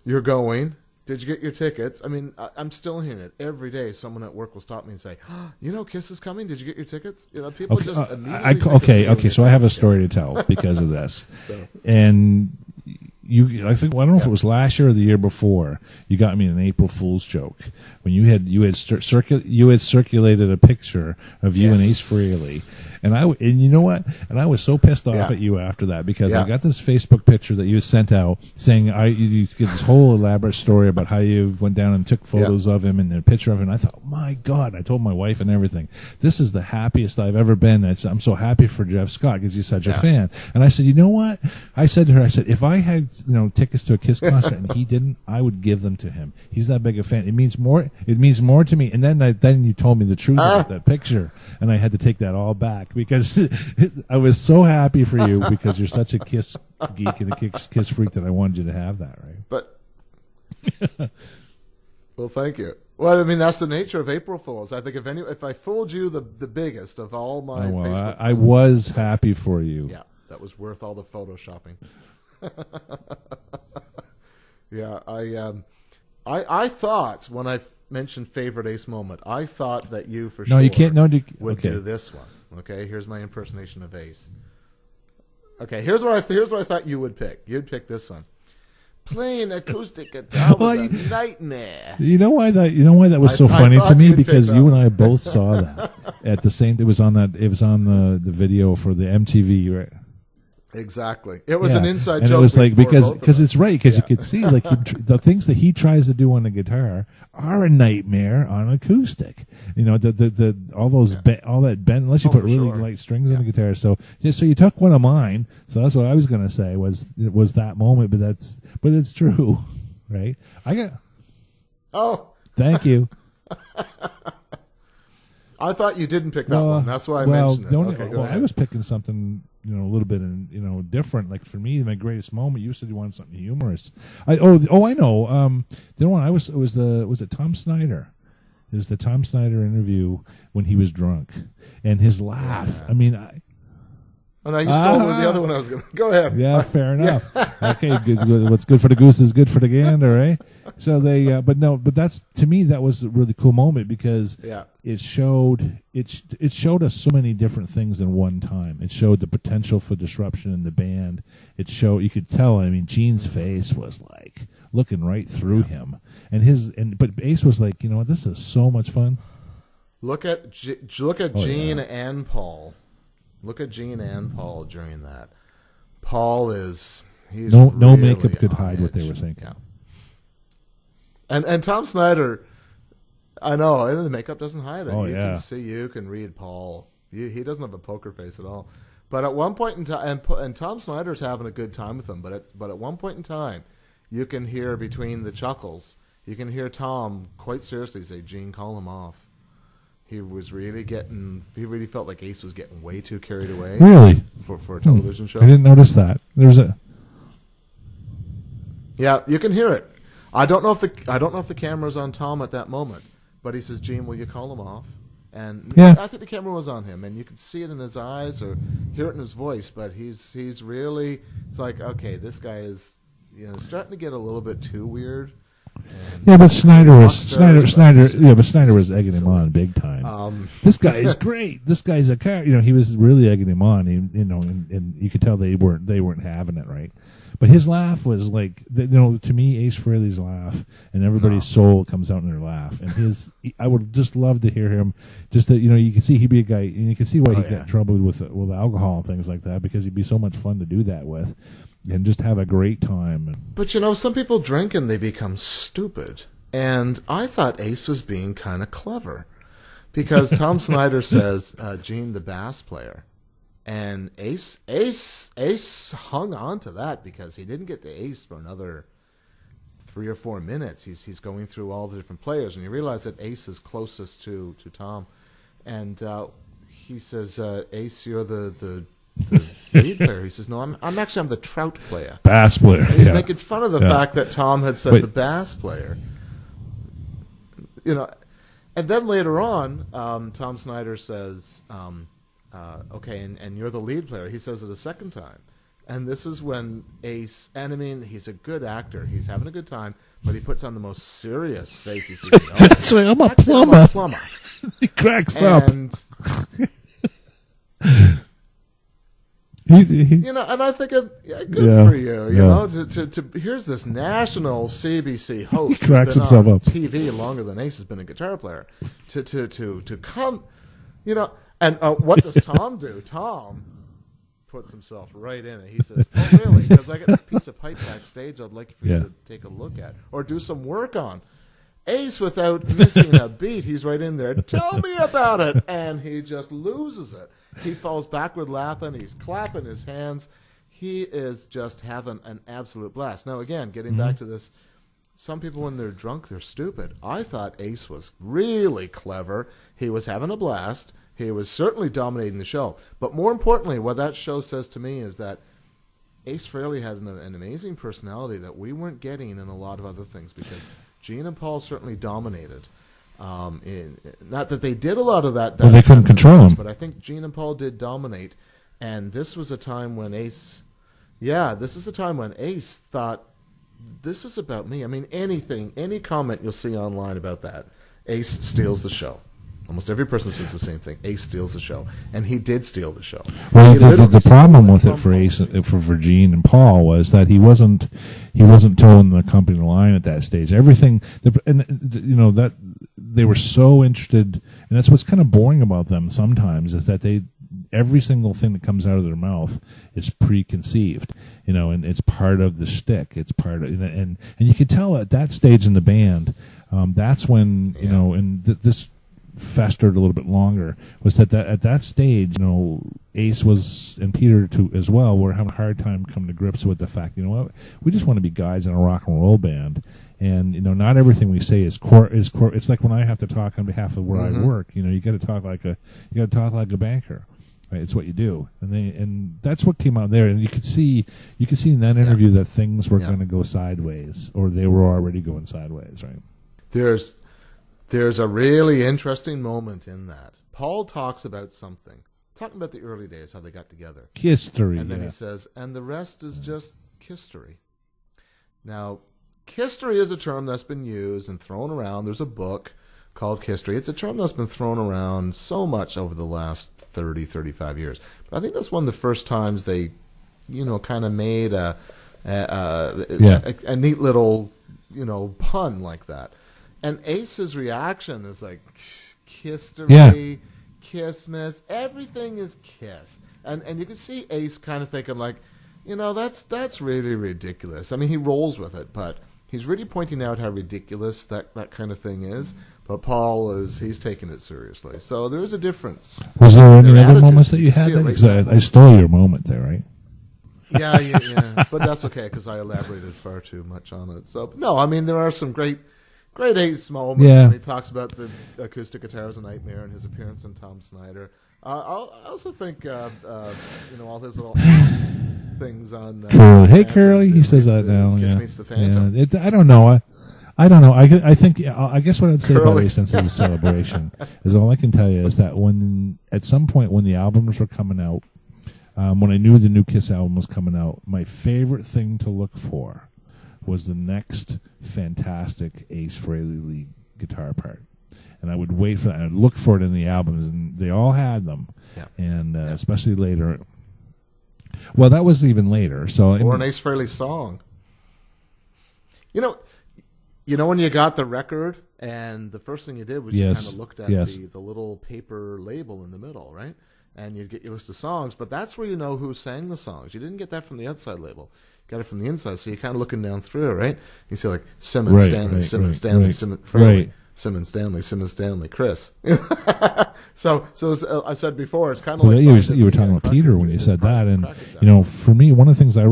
you're going. Did you get your tickets? I mean, I'm still hearing it every day. Someone at work will stop me and say, Kiss is coming. Did you get your tickets? People just immediately okay. So I have a story to tell because of this. And I think, I don't know if it was last year or the year before, you got me an April Fool's joke when you had circulated a picture of you and Ace Frehley, and you know what? And I was so pissed off at you after that because I got this Facebook picture that you had sent out saying you get this whole elaborate story about how you went down and took photos of him and a picture of him. And I thought, my God! I told my wife and everything. This is the happiest I've ever been. I'm so happy for Jeff Scott because he's such a fan. And I said, you know what? I said to her, if I had tickets to a Kiss concert and he didn't, I would give them to him. He's that big a fan. It means more. It means more to me. And then you told me the truth about that picture, and I had to take that all back because I was so happy for you because you're such a Kiss geek and a Kiss freak that I wanted you to have that, right? But well, thank you. Well, I mean, that's the nature of April Fools. I think if I fooled you, the biggest of all my Facebook I was happy for you. Yeah, that was worth all the photoshopping. Yeah, I thought when I mentioned favorite Ace moment, I thought that you for sure you can't. would do this one. Okay, here's my impersonation of Ace. Okay, here's what I thought you would pick. You'd pick this one. Playing acoustic guitar was a nightmare. You know why that was so funny to me because you and I both saw that at the same. It was on the video for the MTV, right? Exactly. It was an inside joke. And it was like because it's right because you could see like the things that he tries to do on the guitar are a nightmare on acoustic. All that bend unless you put really light strings on the guitar. So you took one of mine. So that's what I was going to say was that moment, but it's true, right? Thank you. I thought you didn't pick that one. That's why I mentioned it. Okay, go ahead. I was picking something, a little bit, different. Like for me, my greatest moment. You said you wanted something humorous. I know. The one was it Tom Snyder? It was the Tom Snyder interview when he was drunk, and his laugh. I mean, you stole the other one I was going to go ahead. Yeah, fair enough. Okay, good. What's good for the goose is good for the gander, right? So but that's to me that was a really cool moment because it showed us so many different things in one time. It showed the potential for disruption in the band. You could tell. I mean, Gene's face was like looking right through him, but Ace was like, this is so much fun. Look at Gene and Paul. Look at Gene and Paul during that. Paul he's no really makeup could hide what they were thinking. Yeah. And Tom Snyder, I know, and the makeup doesn't hide it. You can read Paul. He doesn't have a poker face at all. But at one point in time, and Tom Snyder's having a good time with him. But at one point in time, you can hear between the chuckles, you can hear Tom quite seriously say, "Gene, call him off." He really felt like Ace was getting way too carried away. Really? For a television show. I didn't notice that. Yeah, you can hear it. I don't know if the camera's on Tom at that moment, but he says, "Gene, will you call him off?" And I think the camera was on him, and you could see it in his eyes or hear it in his voice. But he's really, it's like, okay, this guy is starting to get a little bit too weird. Yeah, but Snyder was egging him on big time. This guy is great. This guy's a character. You know, he was really egging him on. And you could tell they weren't having it right. But his laugh was like, to me, Ace Frehley's laugh, and everybody's soul comes out in their laugh. And I would just love to hear him. Just that, you can see he'd be a guy, and you can see why he'd get in trouble with alcohol and things like that, because he'd be so much fun to do that with. And just have a great time. But, some people drink and they become stupid. And I thought Ace was being kind of clever. Because Tom Snyder says, Gene, the bass player. And Ace hung on to that because he didn't get to Ace for another 3 or 4 minutes. He's going through all the different players. And you realize that Ace is closest to Tom. And he says, Ace, you're the lead player. He says, no, I'm the trout player. Bass player. And he's making fun of the fact that Tom had said the bass player. And then later on, Tom Snyder says, okay, and you're the lead player. He says it a second time. And this is when Ace, and I mean, he's a good actor. He's having a good time, but he puts on the most serious face. He says, that's right, I'm a plumber. He cracks up. And I think, good for you. To here's this national CBC host he cracks who's himself been on up. TV longer than Ace has been a guitar player. To come, and what does Tom do? Tom puts himself right in it. He says, "Oh, really? Because I got this piece of pipe backstage. I'd like for you to take a look at or do some work on." Ace, without missing a beat, he's right in there. Tell me about it, and he just loses it. He falls backward laughing. He's clapping his hands. He is just having an absolute blast. Now, again, getting back to this, some people when they're drunk, they're stupid. I thought Ace was really clever. He was having a blast. He was certainly dominating the show. But more importantly, what that show says to me is that Ace Frehley had an amazing personality that we weren't getting in a lot of other things, because Gene and Paul certainly dominated. Not that they did a lot of that. Well, they couldn't control him. But I think Gene and Paul did dominate. And this was a time when Ace thought, this is about me. I mean, any comment you'll see online about that, Ace steals the show. Almost every person says the same thing. Ace steals the show. And he did steal the show. Well, the problem with it for Ace, for Gene and Paul, was that he wasn't towing the company line at that stage. Everything, that they were so interested, and that's what's kind of boring about them sometimes, is that every single thing that comes out of their mouth is preconceived, and it's part of the shtick. It's part of, and you could tell at that stage in the band, that's when, this festered a little bit longer, was that at that stage, Ace was, and Peter too as well, were having a hard time coming to grips with the fact, we just want to be guys in a rock and roll band, and not everything we say is core. It's like when I have to talk on behalf of where I work, you got to talk like a banker. Right, it's what you do, and that's what came out there, and you could see in that interview that things were going to go sideways, or they were already going sideways. Right? There's a really interesting moment in that. Paul talks about something, talking about the early days, how they got together. History. And then he says, and the rest is just history. Now, history is a term that's been used and thrown around. There's a book called History. It's a term that's been thrown around so much over the last 30, 35 years. But I think that's one of the first times they, kind of made a neat little, pun like that. And Ace's reaction is like, history, Kissmas, everything is Kiss. And you can see Ace kind of thinking like, that's really ridiculous. I mean, he rolls with it, but he's really pointing out how ridiculous that kind of thing is. But Paul he's taking it seriously. So there is a difference. Was there any other moments that you had there? Because I stole your moment there, right? Yeah. But that's okay, because I elaborated far too much on it. So, no, I mean, there are some great Ace moments. Yeah. And he talks about the acoustic guitar as a nightmare and his appearance in Tom Snyder. I also think, all his little things on... Hey, Curly, he says that now. Kiss Meets the Phantom. Yeah. I don't know. I don't know. I think. I guess what I'd say about Ace Sense of the Celebration is, all I can tell you is that at some point when the albums were coming out, when I knew the new Kiss album was coming out, my favorite thing to look for was the next fantastic Ace Frehley lead guitar part. And I would wait for that. I'd look for it in the albums, and they all had them. Yeah. And especially later. Well, that was even later. So or an Ace Frehley song. You know when you got the record, and the first thing you did was you kind of looked at the little paper label in the middle, right? And you'd get your list of songs, but that's where you know who sang the songs. You didn't get that from the outside label. You got it from the inside, so you're kind of looking down through, right? You see like Simmons, Stanley, Simmons, Stanley, Simmons, Frehley, Simmons, Stanley, Criss. So as I said before, it's kind of like you were talking about Peter when you said that, and for me, one of the things I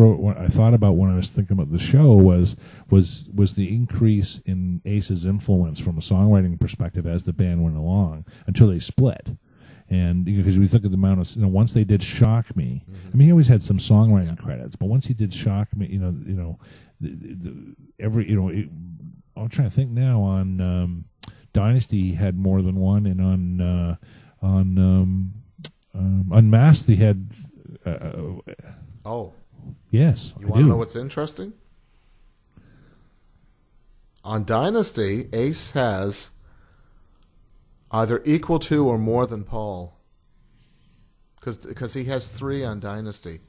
thought about when I was thinking about the show was the increase in Ace's influence from a songwriting perspective as the band went along until they split. And because we think of the amount of, once they did Shock Me, I mean, he always had some songwriting credits, but once he did Shock Me, I'm trying to think now on Dynasty he had more than one, and on Unmasked he had. Yes. You want to know what's interesting? On Dynasty, Ace has either equal to or more than Paul, because he has 3 on Dynasty,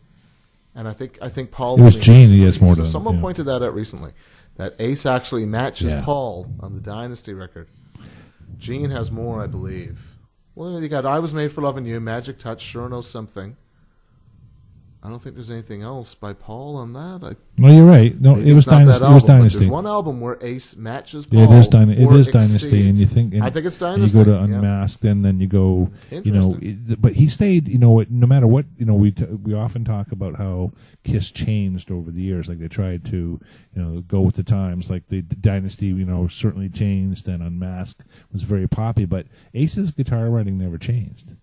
and I think Paul. It was Gene. He has more than. Someone pointed that out recently, that Ace actually matches Paul on the Dynasty record. Gene has more, I believe. Well, you got "I Was Made for Loving You," "Magic Touch," "Sure Know Something." I don't think there's anything else by Paul on that. No, you're right. No, it was Dynasty. It was Dynasty. There's one album where Ace matches Paul. Yeah, it is Dynasty, and you think. And I think it's Dynasty. You go to Unmasked, and then you go. But he stayed. No matter what. We often talk about how Kiss changed over the years. Like they tried to, go with the times. Like the Dynasty, certainly changed, and Unmasked was very poppy. But Ace's guitar writing never changed.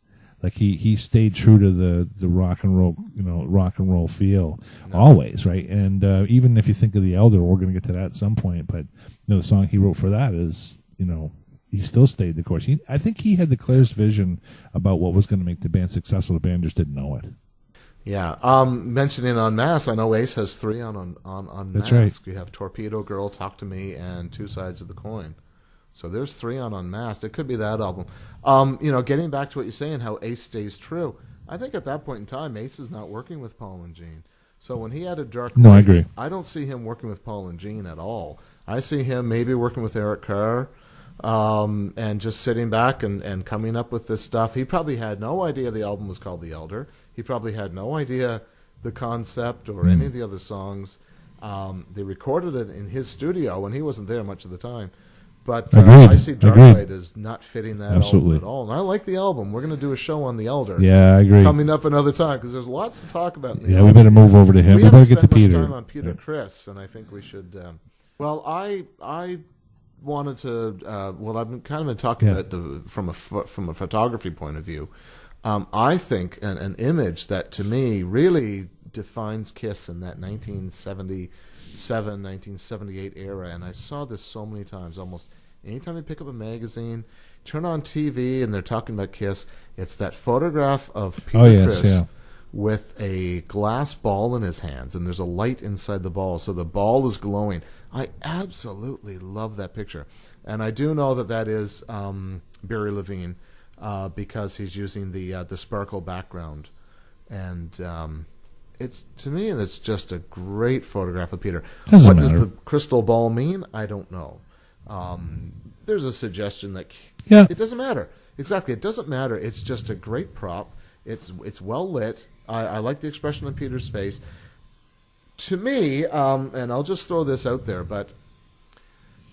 Like he stayed true to the rock and roll feel always, right? And even if you think of The Elder, we're going to get to that at some point. But the song he wrote for that is, he still stayed the course. I think he had the clearest vision about what was going to make the band successful. The band just didn't know it. Yeah. Mentioning Unmasked, I know Ace has 3 on Unmasked. That's right. We have Torpedo Girl, Talk to Me, and Two Sides of the Coin. So there's 3 on Unmasked. It could be that album. Getting back to what you're saying, how Ace stays true. I think at that point in time, Ace is not working with Paul and Gene. So when he had a Dark Night, I agree. I don't see him working with Paul and Gene at all. I see him maybe working with Eric Carr, and just sitting back and coming up with this stuff. He probably had no idea the album was called The Elder. He probably had no idea the concept or any of the other songs. They recorded it in his studio when he wasn't there much of the time. But I see Dark Night as not fitting that album at all. And I like the album. We're going to do a show on The Elder. Yeah, I agree. Coming up another time, because there's lots to talk about in the album. Yeah, we better move over to him. We better get to Peter. We haven't spent much time on Peter Criss, and I think we should... I wanted to... I've been kind of talking about from a photography point of view. I think an image that, to me, really defines Kiss in that 1970... 1978 era, and I saw this so many times. Almost anytime you pick up a magazine, turn on TV, and they're talking about Kiss, it's that photograph of Peter Criss with a glass ball in his hands, and there's a light inside the ball, so the ball is glowing. I absolutely love that picture, and I do know that is Barry Levine, because he's using the sparkle background, and it's, to me, it's just a great photograph of Peter. What does the crystal ball mean? I don't know. There's a suggestion that it doesn't matter. Exactly, it doesn't matter. It's just a great prop. It's well lit. I like the expression on Peter's face. To me, and I'll just throw this out there, but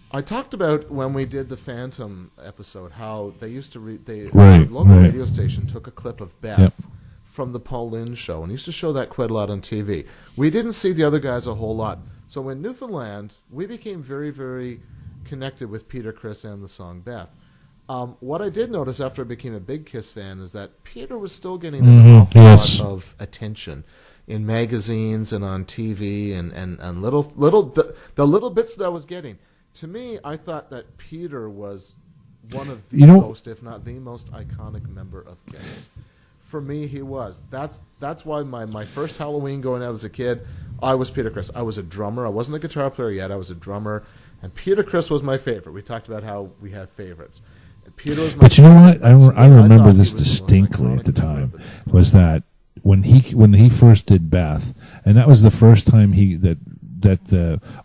I talked about when we did the Phantom episode how they used to the local radio station took a clip of Beth from the Paul Lynde show, and used to show that quite a lot on TV. We didn't see the other guys a whole lot. So in Newfoundland, we became very, very connected with Peter Criss and the song Beth. What I did notice after I became a big Kiss fan is that Peter was still getting an awful lot of attention in magazines and on TV and the little bits that I was getting. To me, I thought that Peter was one of the most, if not the most iconic member of Kiss. for me, he was. That's why my first Halloween going out as a kid, I was Peter Criss. I was a drummer. I wasn't a guitar player yet. I was a drummer. And Peter Criss was my favorite. We talked about how we have favorites. And Peter was my But you know what? favorite. I remember thought this he was the most distinctly iconic at the member time. of the band. Was that when he first did Beth, and that was the first time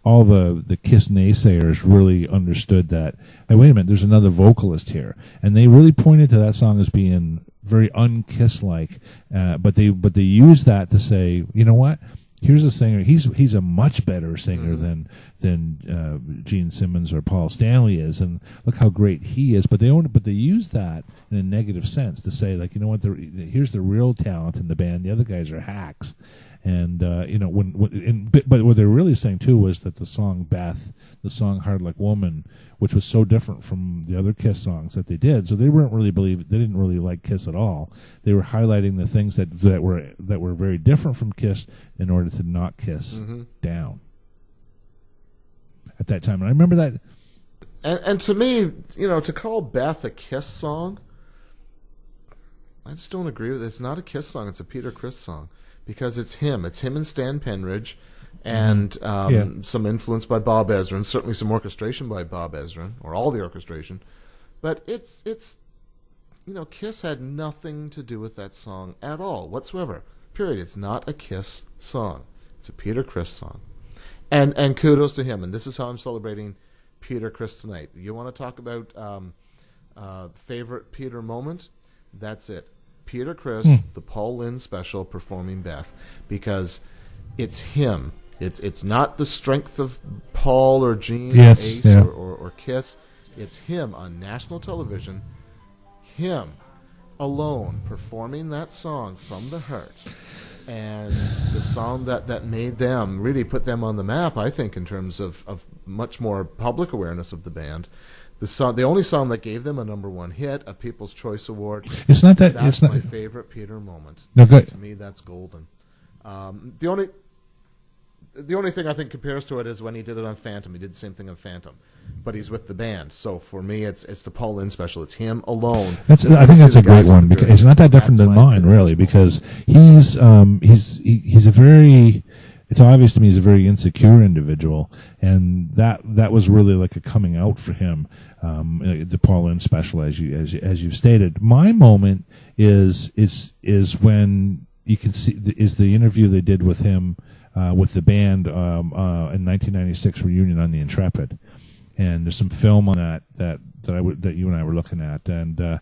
all the Kiss naysayers really understood that. Hey, wait a minute, there's another vocalist here, and they really pointed to that song as being very un-Kiss-like. But they used that to say, you know what? Here's a singer. He's a much better singer than Gene Simmons or Paul Stanley is, and look how great he is. But they use that in a negative sense to say, like, you know what? Here's the real talent in the band. The other guys are hacks. And but what they're really saying too was that the song Beth, the song Hard Like Woman, which was so different from the other Kiss songs that they did, so they didn't really like Kiss at all. They were highlighting the things that were very different from Kiss in order to knock Kiss down at that time. And I remember that. And to me, to call Beth a Kiss song, I just don't agree with it. It's not a Kiss song. It's a Peter Criss song. Because it's him and Stan Penridge, and some influence by Bob Ezrin, certainly some orchestration by Bob Ezrin, or all the orchestration. But it's Kiss had nothing to do with that song at all, whatsoever. Period. It's not a Kiss song. It's a Peter Criss song. And kudos to him. And this is how I'm celebrating Peter Criss tonight. You want to talk about favorite Peter moment? That's it. Peter Criss, the Paul Lynde special, performing Beth, because it's him. It's not the strength of Paul or Gene or Ace or Kiss. It's him on national television, him alone performing that song from the heart, and the song that made them, really put them on the map, I think, in terms of much more public awareness of the band. The only song that gave them a #1 hit, a People's Choice Award. It's not that. That's It's not my favorite Peter moment. No, good. To me, that's golden. The only thing I think compares to it is when he did it on Phantom. He did the same thing on Phantom, but he's with the band. So for me, it's the Paul Lynde special. It's him alone. I think that's a great one because it's not that different than mine, really, because he's a very. It's obvious to me he's a very insecure individual, and that was really like a coming out for him. The Paul Lynde special, as you've stated. My moment is when you can see is the interview they did with him with the band in 1996 reunion on the Intrepid, and there's some film on that you and I were looking at, and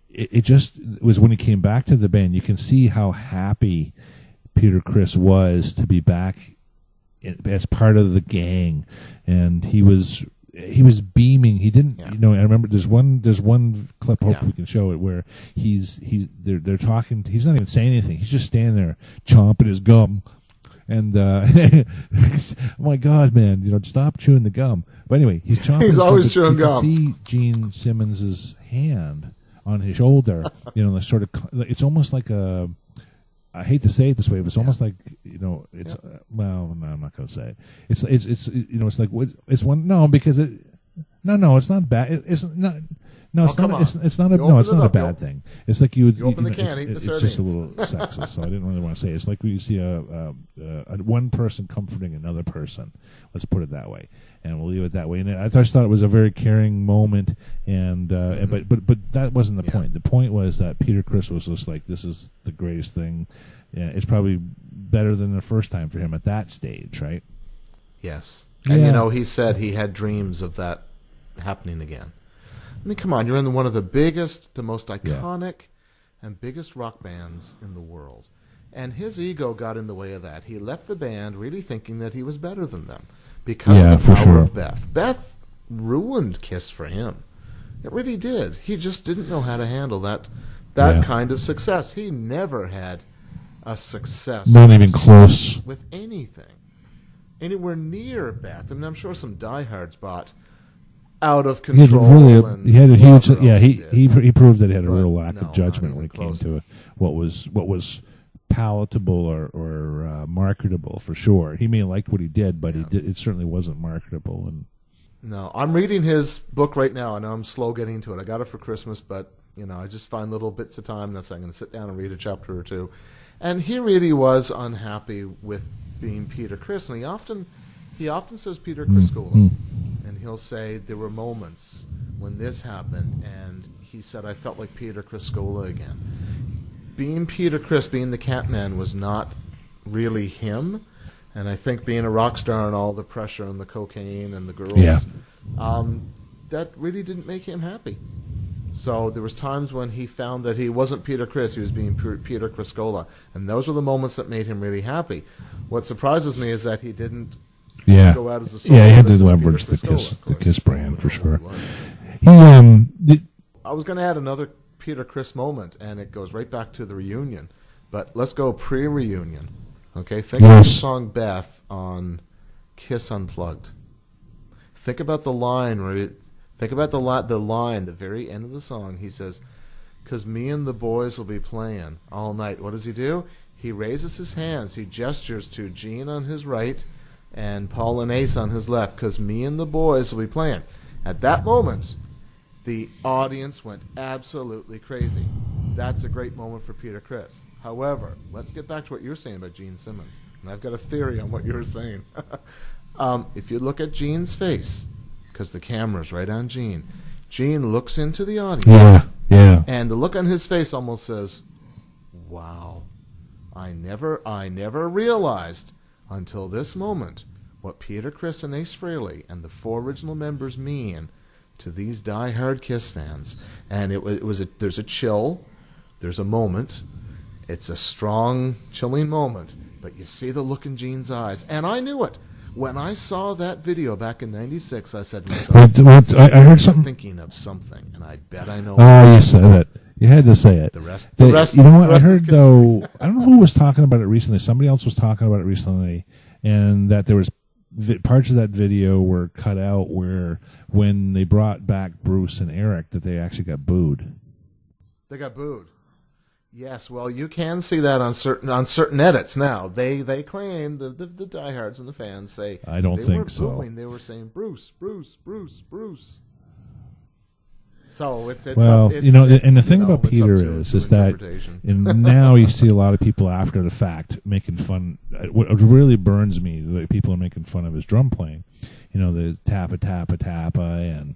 it just was when he came back to the band. You can see how happy Peter Criss was to be back as part of the gang, and he was beaming. He didn't, I remember there's one clip. Hope we can show it where they're talking. He's not even saying anything. He's just standing there chomping his gum, and oh my God, man, stop chewing the gum. But anyway, he's chomping. He's always chewing gum. You can see Gene Simmons's hand on his shoulder. Sort of. It's almost like a. I hate to say it this way, but it's almost like it's well, no, I'm not going to say it. It's it's like it's one because it's not bad. It's not. No, it's not. It's not a. No, it's not a bad thing. It's like you open the can, eat the sardines. It's just a little sexist, so I didn't really want to say it. It's like when you see a one person comforting another person. Let's put it that way, and we'll leave it that way. And I just thought it was a very caring moment, and but that wasn't the point. The point was that Peter Criss was just like, this is the greatest thing. Yeah, it's probably better than the first time for him at that stage, right? Yes, and he said he had dreams of that happening again. I mean, come on, you're in one of the biggest, the most iconic, and biggest rock bands in the world. And his ego got in the way of that. He left the band really thinking that he was better than them because of the power of Beth. Beth ruined Kiss for him. It really did. He just didn't know how to handle that kind of success. He never had a success. Not even close. With anything. Anywhere near Beth. And I'm sure some diehards bought out of control. He had a huge. He proved that he had a real lack of judgment when it came to what was palatable or marketable for sure. He may have liked what he did, but it certainly wasn't marketable. And no, I'm reading his book right now. I know I'm slow getting into it. I got it for Christmas, but I just find little bits of time, and so I'm going to sit down and read a chapter or two. And he really was unhappy with being Peter Criss, and he often says Peter Criskola, and he'll say there were moments when this happened, and he said I felt like Peter Criskola again. Being Peter Criss, being the Catman, was not really him, and I think being a rock star and all the pressure and the cocaine and the girls, that really didn't make him happy. So there was times when he found that he wasn't Peter Criss, he was being Peter Criskola, and those were the moments that made him really happy. What surprises me is that he didn't go out as a solo. Yeah, he had to leverage the Kiss brand for sure. I was going to add another Peter Criss moment, and it goes right back to the reunion. But let's go pre-reunion. Okay, think of the song Beth on Kiss Unplugged. Think about the line where the very end of the song. He says, "'Cause me and the boys will be playing all night." What does he do? He raises his hands. He gestures to Gene on his right and Paul and Ace on his left. "'Cause me and the boys will be playing." At that moment, the audience went absolutely crazy. That's a great moment for Peter Criss. However, let's get back to what you were saying about Gene Simmons. And I've got a theory on what you were saying. If you look at Gene's face, because the camera's right on Gene, Gene looks into the audience. Yeah. And the look on his face almost says, "Wow, I never realized until this moment what Peter Criss and Ace Frehley and the 4 original members mean to these die-hard Kiss fans." And there's a chill, there's a moment, it's a strong, chilling moment, but you see the look in Gene's eyes. And I knew it. When I saw that video back in '96, I said to myself, I heard something. Thinking of something, and I bet I know. Oh, you said it. You had to say it. The rest. You know what? I heard, though, I don't know who was talking about it recently. Somebody else was talking about it recently, and that there was parts of that video were cut out where when they brought back Bruce and Eric, that they actually got booed. They got booed. Yes, well, you can see that on certain edits now. They claim the diehards and the fans say I don't think so. Booing, they were saying Bruce, Bruce, Bruce, Bruce. So it's and the thing about Peter is that now you see a lot of people after the fact making fun. What really burns me, that people are making fun of his drum playing. The tappa tappa tappa, and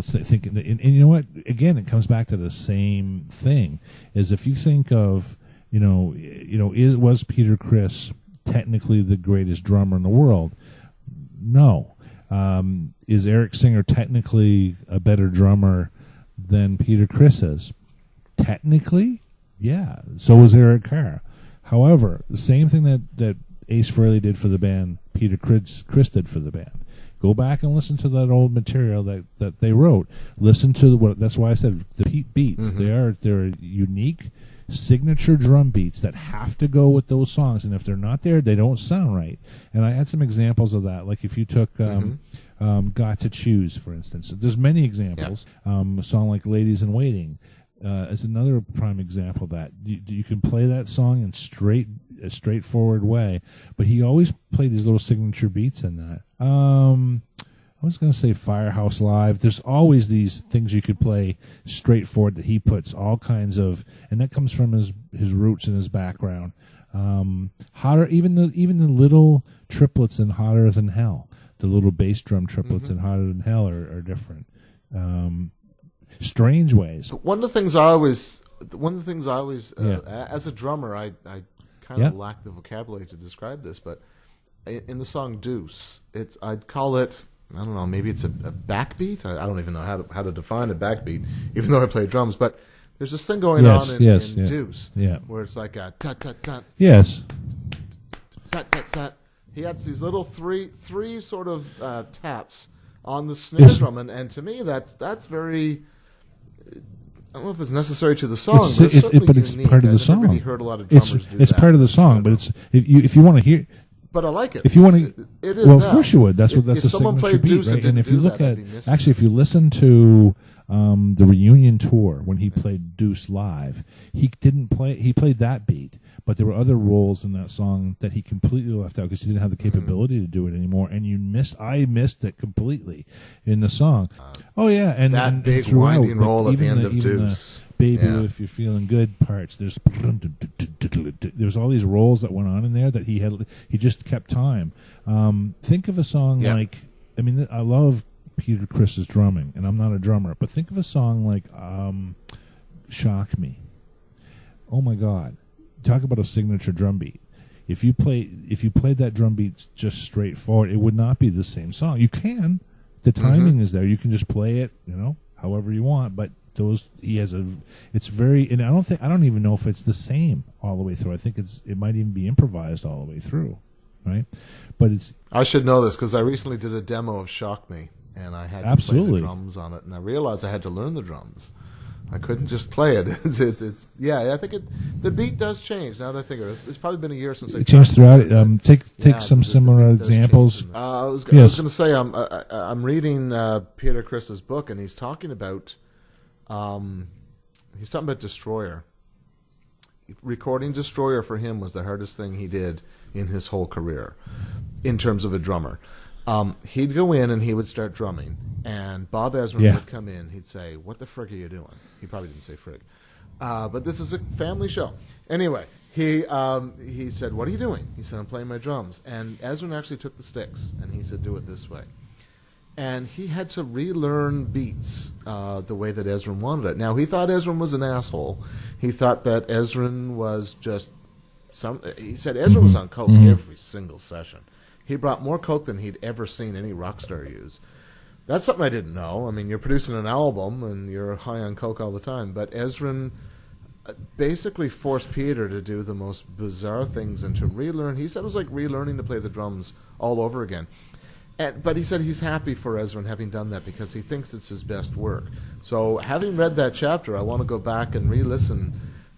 thinking, and you know what? Again, it comes back to the same thing. Is if you think of was Peter Criss technically the greatest drummer in the world? No. Is Eric Singer technically a better drummer than Peter Criss is? Technically, yeah. So was Eric Carr. However, the same thing that Ace Frehley did for the band, Peter Criss did for the band. Go back and listen to that old material that they wrote. Listen to that's why I said the Pete beats. Mm-hmm. They're unique signature drum beats that have to go with those songs, and if they're not there, they don't sound right. And I had some examples of that. Like if you took "Got to Choose," for instance. There's many examples. Yeah. A song like "Ladies in Waiting" is another prime example of that. You can play that song in a straightforward way, but he always played these little signature beats in that. I was going to say Firehouse Live. There's always these things you could play straightforward that he puts all kinds of, and that comes from his roots and his background. Hotter, even the little triplets in "Hotter Than Hell," the little bass drum triplets in "Hotter Than Hell" are different. Strange ways. One of the things I always, as a drummer, I kind of lack the vocabulary to describe this, but in the song "Deuce," I'd call it, I don't know, maybe it's a backbeat. I don't even know how to define a backbeat, even though I play drums. But there's this thing going on in Deuce, where it's like a tut tut tut. Yes. Tut tut tut. He had these little three sort of taps on the snare drum, and to me that's very. I don't know if it's necessary to the song, but it's part of the song. I've really heard a lot of drummers do it's that. part of the song, but it's if you want to hear. But I like it. If you want to, it is well, now. of course you would. That's a signature beat, right? And if you look at, actually, if you listen to the reunion tour when he played Deuce live. He didn't play. He played that beat, but there were other roles in that song that he completely left out because he didn't have the capability to do it anymore. And I missed it completely in the song. Oh yeah, and that and big throughout, winding roll at the end of even Deuce. Baby, if you're feeling good parts. There's all these rolls that went on in there that he just kept time. Think of a song like, I mean, I love Peter Criss's drumming, and I'm not a drummer, but think of a song like "Shock Me." Oh my God, talk about a signature drum beat. If you played that drum beat just straightforward, it would not be the same song. You can, the timing is there. You can just play it, however you want, but. It's very, and I don't even know if it's the same all the way through. I think it might even be improvised all the way through, right? But I should know this because I recently did a demo of Shock Me, and I had to play the drums on it, and I realized I had to learn the drums. I couldn't just play it. I think the beat does change. Now that I think of it, it's probably been a year since I changed throughout it. Take some similar examples. I was going to say I'm reading Peter Criss's book, and he's talking about. He's talking about Destroyer. Recording Destroyer for him was the hardest thing he did in his whole career, in terms of a drummer. He'd go in and he would start drumming, and Bob Ezrin would come in. He'd say, "What the frig are you doing?" He probably didn't say frig, but this is a family show. Anyway, he said, "What are you doing?" He said, "I'm playing my drums." And Ezrin actually took the sticks, and he said, "Do it this way." And he had to relearn beats the way that Ezrin wanted it. Now, he thought Ezrin was an asshole. He thought that Ezrin was just he said Ezrin was on coke every single session. He brought more coke than he'd ever seen any rock star use. That's something I didn't know. I mean, you're producing an album and you're high on coke all the time. But Ezrin basically forced Peter to do the most bizarre things and to relearn. He said it was like relearning to play the drums all over again. But he said he's happy for Ezrin having done that because he thinks it's his best work. So having read that chapter, I want to go back and re-listen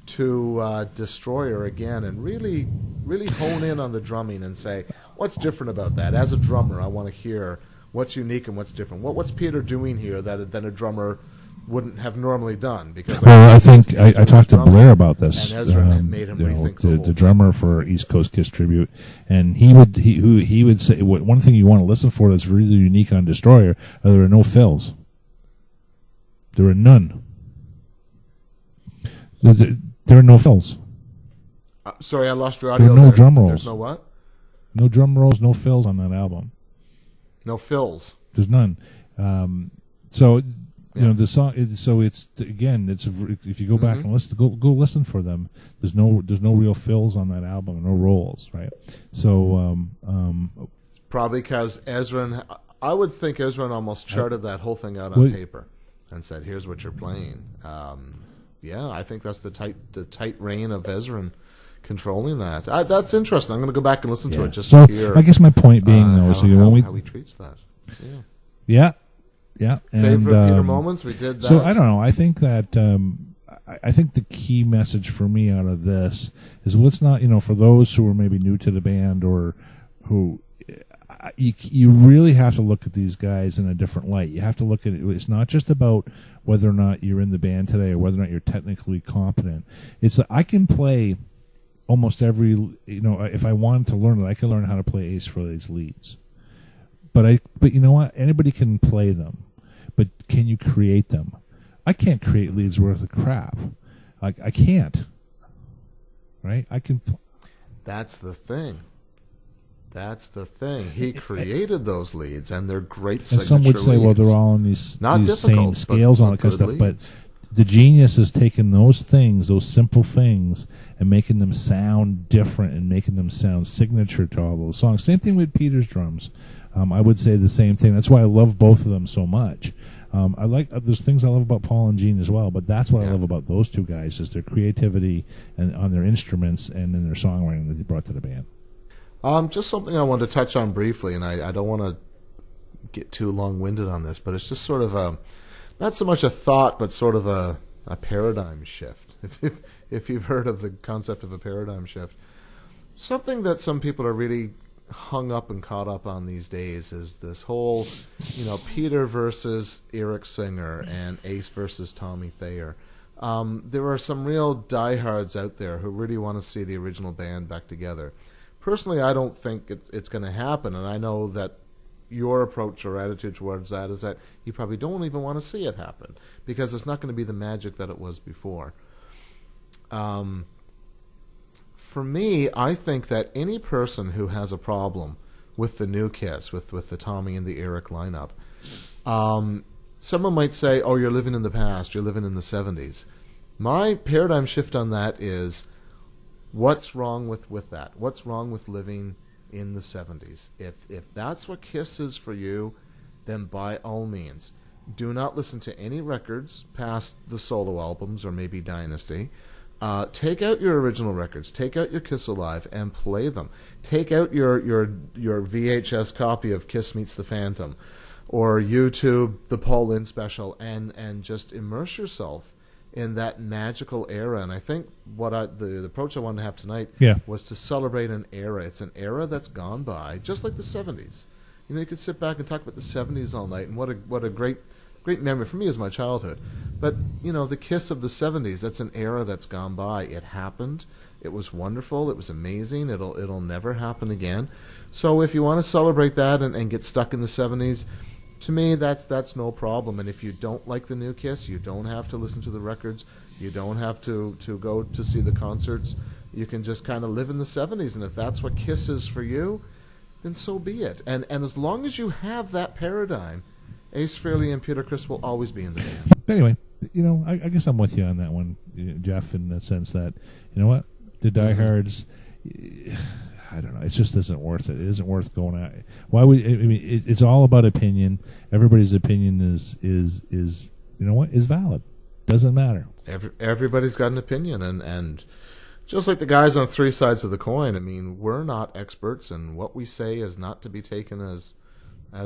to Destroyer again and really, really hone in on the drumming and say, what's different about that? As a drummer, I want to hear what's unique and what's different. What's Peter doing here that a drummer wouldn't have normally done? Because I think I talked to Blair about this. And Ezra made him rethink the drummer for East Coast Kiss Tribute, and he would say one thing you want to listen for that's really unique on Destroyer: there are no fills. There are none. There are no fills. Sorry, I lost your audio. There are no drum rolls. There's no what? No drum rolls, no fills on that album. No fills. There's none. The song. So it's again. It's if you go back and listen, go listen for them. There's no real fills on that album, no rolls, right? So probably because Ezrin. I would think Ezrin almost charted that whole thing out on paper and said, "Here's what you're playing." I think that's the tight rein of Ezrin controlling that. That's interesting. I'm going to go back and listen to it just to hear. I guess my point being though, how he treats that. Yeah. And, favorite Peter moments. We did that. So I don't know. I think that I think the key message for me out of this is let's not, for those who are maybe new to the band or who you really have to look at these guys in a different light. You have to look at it. It's not just about whether or not you're in the band today or whether or not you're technically competent. It's that I can play almost every, if I wanted to learn it, I can learn how to play Ace Frehley's leads. But you know what? Anybody can play them, but can you create them? I can't create leads worth of crap. I can't. Right? I can. That's the thing. He created those leads, and they're great signature and some would say, leads. well, they're all on these same scales, all that kind of stuff. Leads. But the genius is taking those things, those simple things, and making them sound different and making them sound signature to all those songs. Same thing with Peter's drums. I would say the same thing. That's why I love both of them so much. There's things I love about Paul and Gene as well, but that's what I love about those two guys is their creativity and on their instruments and in their songwriting that they brought to the band. Just something I wanted to touch on briefly, and I don't want to get too long-winded on this, but it's just sort of not so much a thought, but sort of a paradigm shift. If you've heard of the concept of a paradigm shift, something that some people are really hung up and caught up on these days is this whole, Peter versus Eric Singer and Ace versus Tommy Thayer. There are some real diehards out there who really want to see the original band back together. Personally, I don't think it's going to happen, and I know that your approach or attitude towards that is that you probably don't even want to see it happen because it's not going to be the magic that it was before. For me, I think that any person who has a problem with the new Kiss, with the Tommy and the Eric lineup, someone might say, oh, you're living in the past, you're living in the 70s. My paradigm shift on that is, what's wrong with that? What's wrong with living in the 70s? If that's what Kiss is for you, then by all means, do not listen to any records past the solo albums or maybe Dynasty. Take out your original records, take out your Kiss Alive, and play them. Take out your VHS copy of Kiss Meets the Phantom, or YouTube the Paul Lynde special, and just immerse yourself in that magical era. And I think the approach I wanted to have tonight was to celebrate an era. It's an era that's gone by, just like the 70s. You could sit back and talk about the 70s all night, and what a great memory for me is my childhood. But, the Kiss of the 70s, that's an era that's gone by. It happened. It was wonderful. It was amazing. It'll never happen again. So if you want to celebrate that and get stuck in the 70s, to me, that's no problem. And if you don't like the new Kiss, you don't have to listen to the records. You don't have to go to see the concerts. You can just kind of live in the 70s. And if that's what Kiss is for you, then so be it. And as long as you have that paradigm, Ace Frehley and Peter Criss will always be in the band. But anyway, I guess I'm with you on that one, Jeff, in the sense that, the diehards, I don't know, it just isn't worth it. It isn't worth going out. Why would it's all about opinion. Everybody's opinion is valid. Doesn't matter. Everybody's got an opinion, and just like the guys on three sides of the coin, we're not experts, and what we say is not to be taken as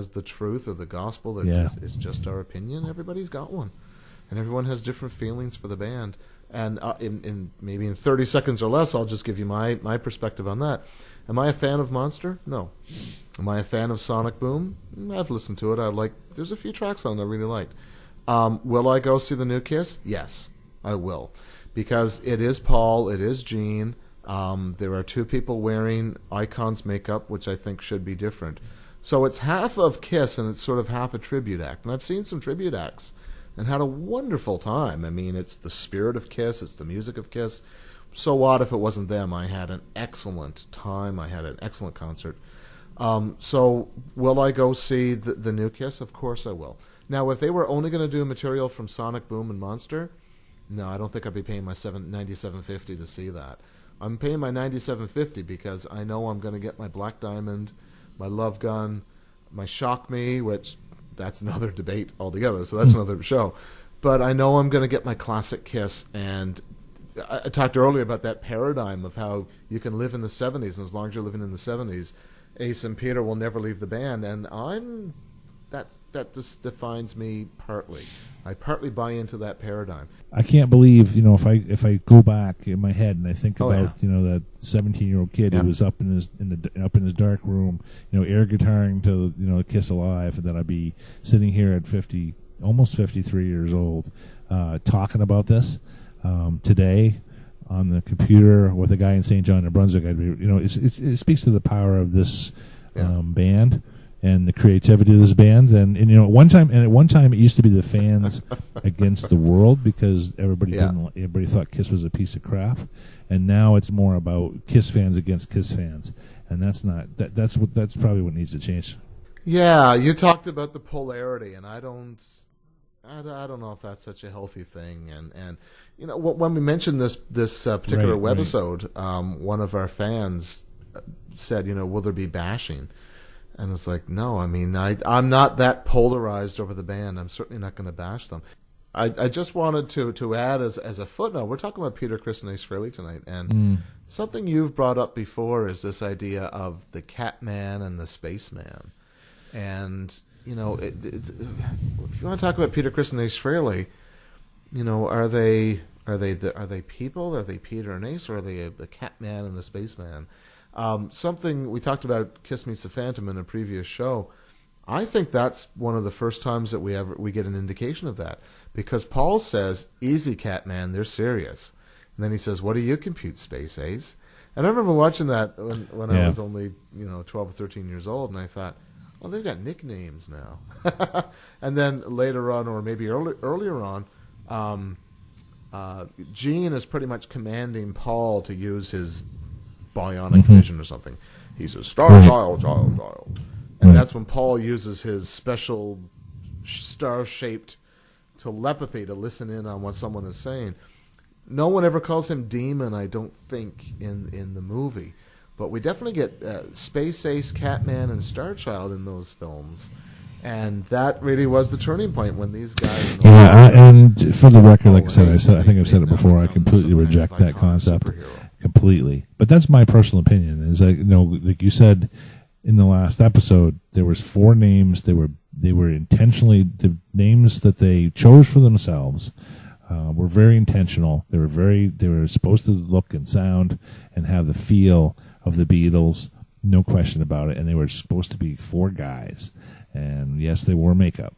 the truth or the gospel. It's just our opinion. Everybody's got one, and everyone has different feelings for the band. And in maybe in 30 seconds or less, I'll just give you my perspective on that. Am I a fan of Monster? No. Am I a fan of Sonic Boom? I've listened to it. There's a few tracks on there I really liked. Will I go see the new Kiss? Yes, I will, because it is Paul, it is Gene. There are two people wearing Icons makeup, which I think should be different. So it's half of Kiss, and it's sort of half a tribute act. And I've seen some tribute acts and had a wonderful time. It's the spirit of Kiss. It's the music of Kiss. So what if it wasn't them? I had an excellent time. I had an excellent concert. So will I go see the new Kiss? Of course I will. Now, if they were only going to do material from Sonic Boom and Monster, no, I don't think I'd be paying my $97.50 to see that. I'm paying my $97.50 because I know I'm going to get my Black Diamond, my Love Gun, my Shock Me, which that's another debate altogether, so that's another show. But I know I'm going to get my classic Kiss, and I talked earlier about that paradigm of how you can live in the 70s, and as long as you're living in the 70s, Ace and Peter will never leave the band, and that just defines me partly. I partly buy into that paradigm. I can't believe, if I go back in my head and I think about, that 17-year-old kid who was up in his dark room, air guitaring to Kiss Alive, and then I'd be sitting here at almost 53 years old, talking about this today on the computer with a guy in St. John, New Brunswick. It speaks to the power of this band and the creativity of this band, and at one time it used to be the fans against the world because everybody thought Kiss was a piece of crap, and now it's more about Kiss fans against Kiss fans, and that's probably what needs to change. Yeah, you talked about the polarity, and I don't know if that's such a healthy thing. And when we mentioned this particular webisode, one of our fans said, will there be bashing? And it's like, no, I'm not that polarized over the band. I'm certainly not going to bash them. I just wanted to add as a footnote, we're talking about Peter Criss and Ace Frehley tonight, and something you've brought up before is this idea of the Catman and the Spaceman. And, if you want to talk about Peter Criss and Ace Frehley, are they people? Are they Peter and Ace, or are they a Catman and a Spaceman? Something we talked about, Kiss Meets the Phantom, in a previous show. I think that's one of the first times that we get an indication of that, because Paul says, "Easy, Catman, they're serious," and then he says, "What do you compute, Space Ace?" And I remember watching that when I was only 12 or 13 years old, and I thought, "Oh, they've got nicknames now." And then later on, or maybe earlier on, Gene is pretty much commanding Paul to use his bionic vision or something. He says, "Star child, child, child." And that's when Paul uses his special star-shaped telepathy to listen in on what someone is saying. No one ever calls him Demon, I don't think, in the movie. But we definitely get Space Ace, Catman, and Starchild in those films. And that really was the turning point when these guys... and for the record, like I said, I think I've said it before, I completely reject that concept. Completely. But that's my personal opinion. Is that, like you said... In the last episode, there was 4 names. They were intentionally, the names that they chose for themselves were very intentional. They were supposed to look and sound and have the feel of the Beatles, no question about it. And they were supposed to be 4 guys. And yes, they wore makeup.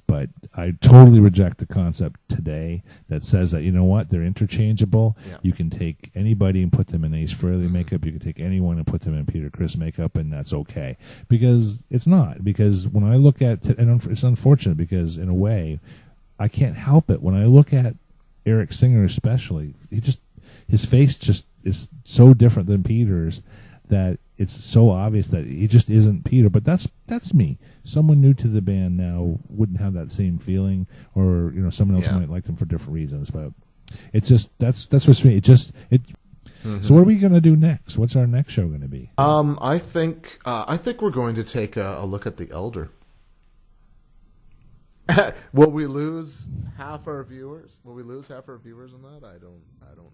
But I totally reject the concept today that says that, you know what, they're interchangeable. Yeah. You can take anybody and put them in Ace Frehley makeup. You can take anyone and put them in Peter Criss makeup, and that's okay. Because it's not. Because when I look at, and it's unfortunate because in a way, I can't help it. When I look at Eric Singer especially, his face just is so different than Peter's that it's so obvious that he just isn't Peter. But that's me. Someone new to the band now wouldn't have that same feeling, or someone else might like them for different reasons. But it's just that's what's me. So what are we going to do next? What's our next show going to be? I think we're going to take a look at The Elder. Will we lose half our viewers? Will we lose half our viewers on that? I don't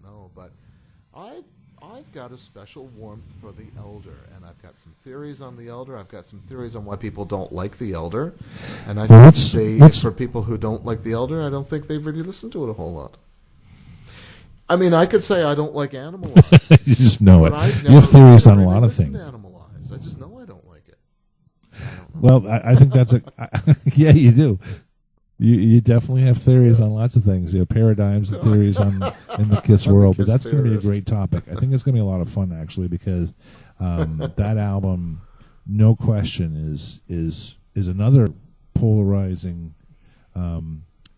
know, but I've got a special warmth for The Elder, and I've got some theories on The Elder. I've got some theories on why people don't like The Elder, and I think for people who don't like The Elder, I don't think they've really listened to it a whole lot. I mean, I could say I don't like Animalize. You just know it. You have theories on a lot of things. Animalize. I just know I don't like it. Well, I think that's yeah, you do. You definitely have theories on lots of things. You have paradigms and theories in the Kiss world, but that's going to be a great topic. I think it's going to be a lot of fun, actually, because that album, no question, is another polarizing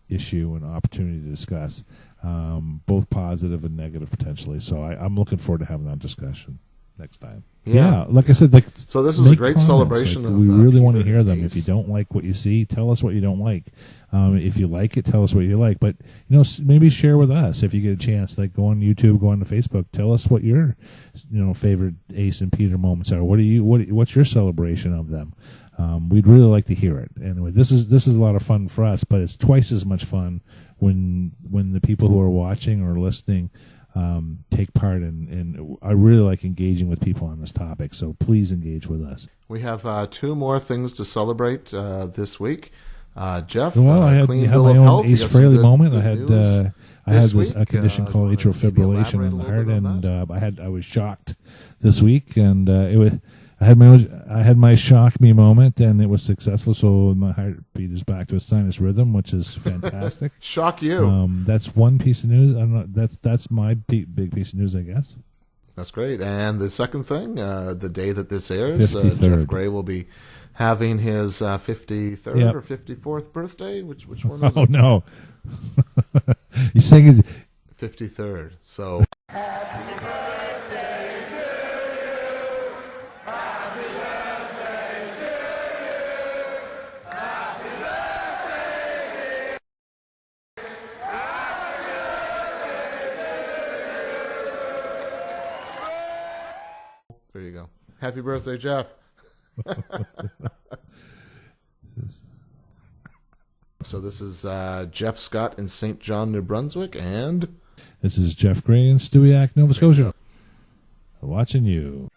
issue and opportunity to discuss, both positive and negative potentially. So I'm looking forward to having that discussion next time. Yeah, like I said, so this is a great celebration. We really want to hear them. If you don't like what you see, tell us what you don't like. If you like it, tell us what you like. But maybe share with us if you get a chance. Like, go on YouTube, go on to Facebook. Tell us what your favorite Ace and Peter moments are. What's your celebration of them? We'd really like to hear it. Anyway, this is a lot of fun for us, but it's twice as much fun when the people who are watching or listening take part in. I really like engaging with people on this topic, so please engage with us. We have 2 more things to celebrate this week. Jeff, well, I had my own Ace Frehley moment. I had a condition called atrial fibrillation in the heart, and I was shocked this week, and I had my shock me moment, and it was successful. So my heartbeat is back to a sinus rhythm, which is fantastic. Shock you. That's one piece of news. I don't know. That's my big piece of news, I guess. That's great. And the second thing, the day that this airs, Jeff Gray will be having his 53rd or 54th birthday. Which one is it? Oh no! You're saying it's 53rd. So. Happy birthday to you. Happy birthday to you. Happy birthday. Happy birthday. There you go. Happy birthday, Jeff. So this is Jeff Scott in St. John, New Brunswick, and this is Jeff Gray in Stewiacke, Nova Scotia. Watching you.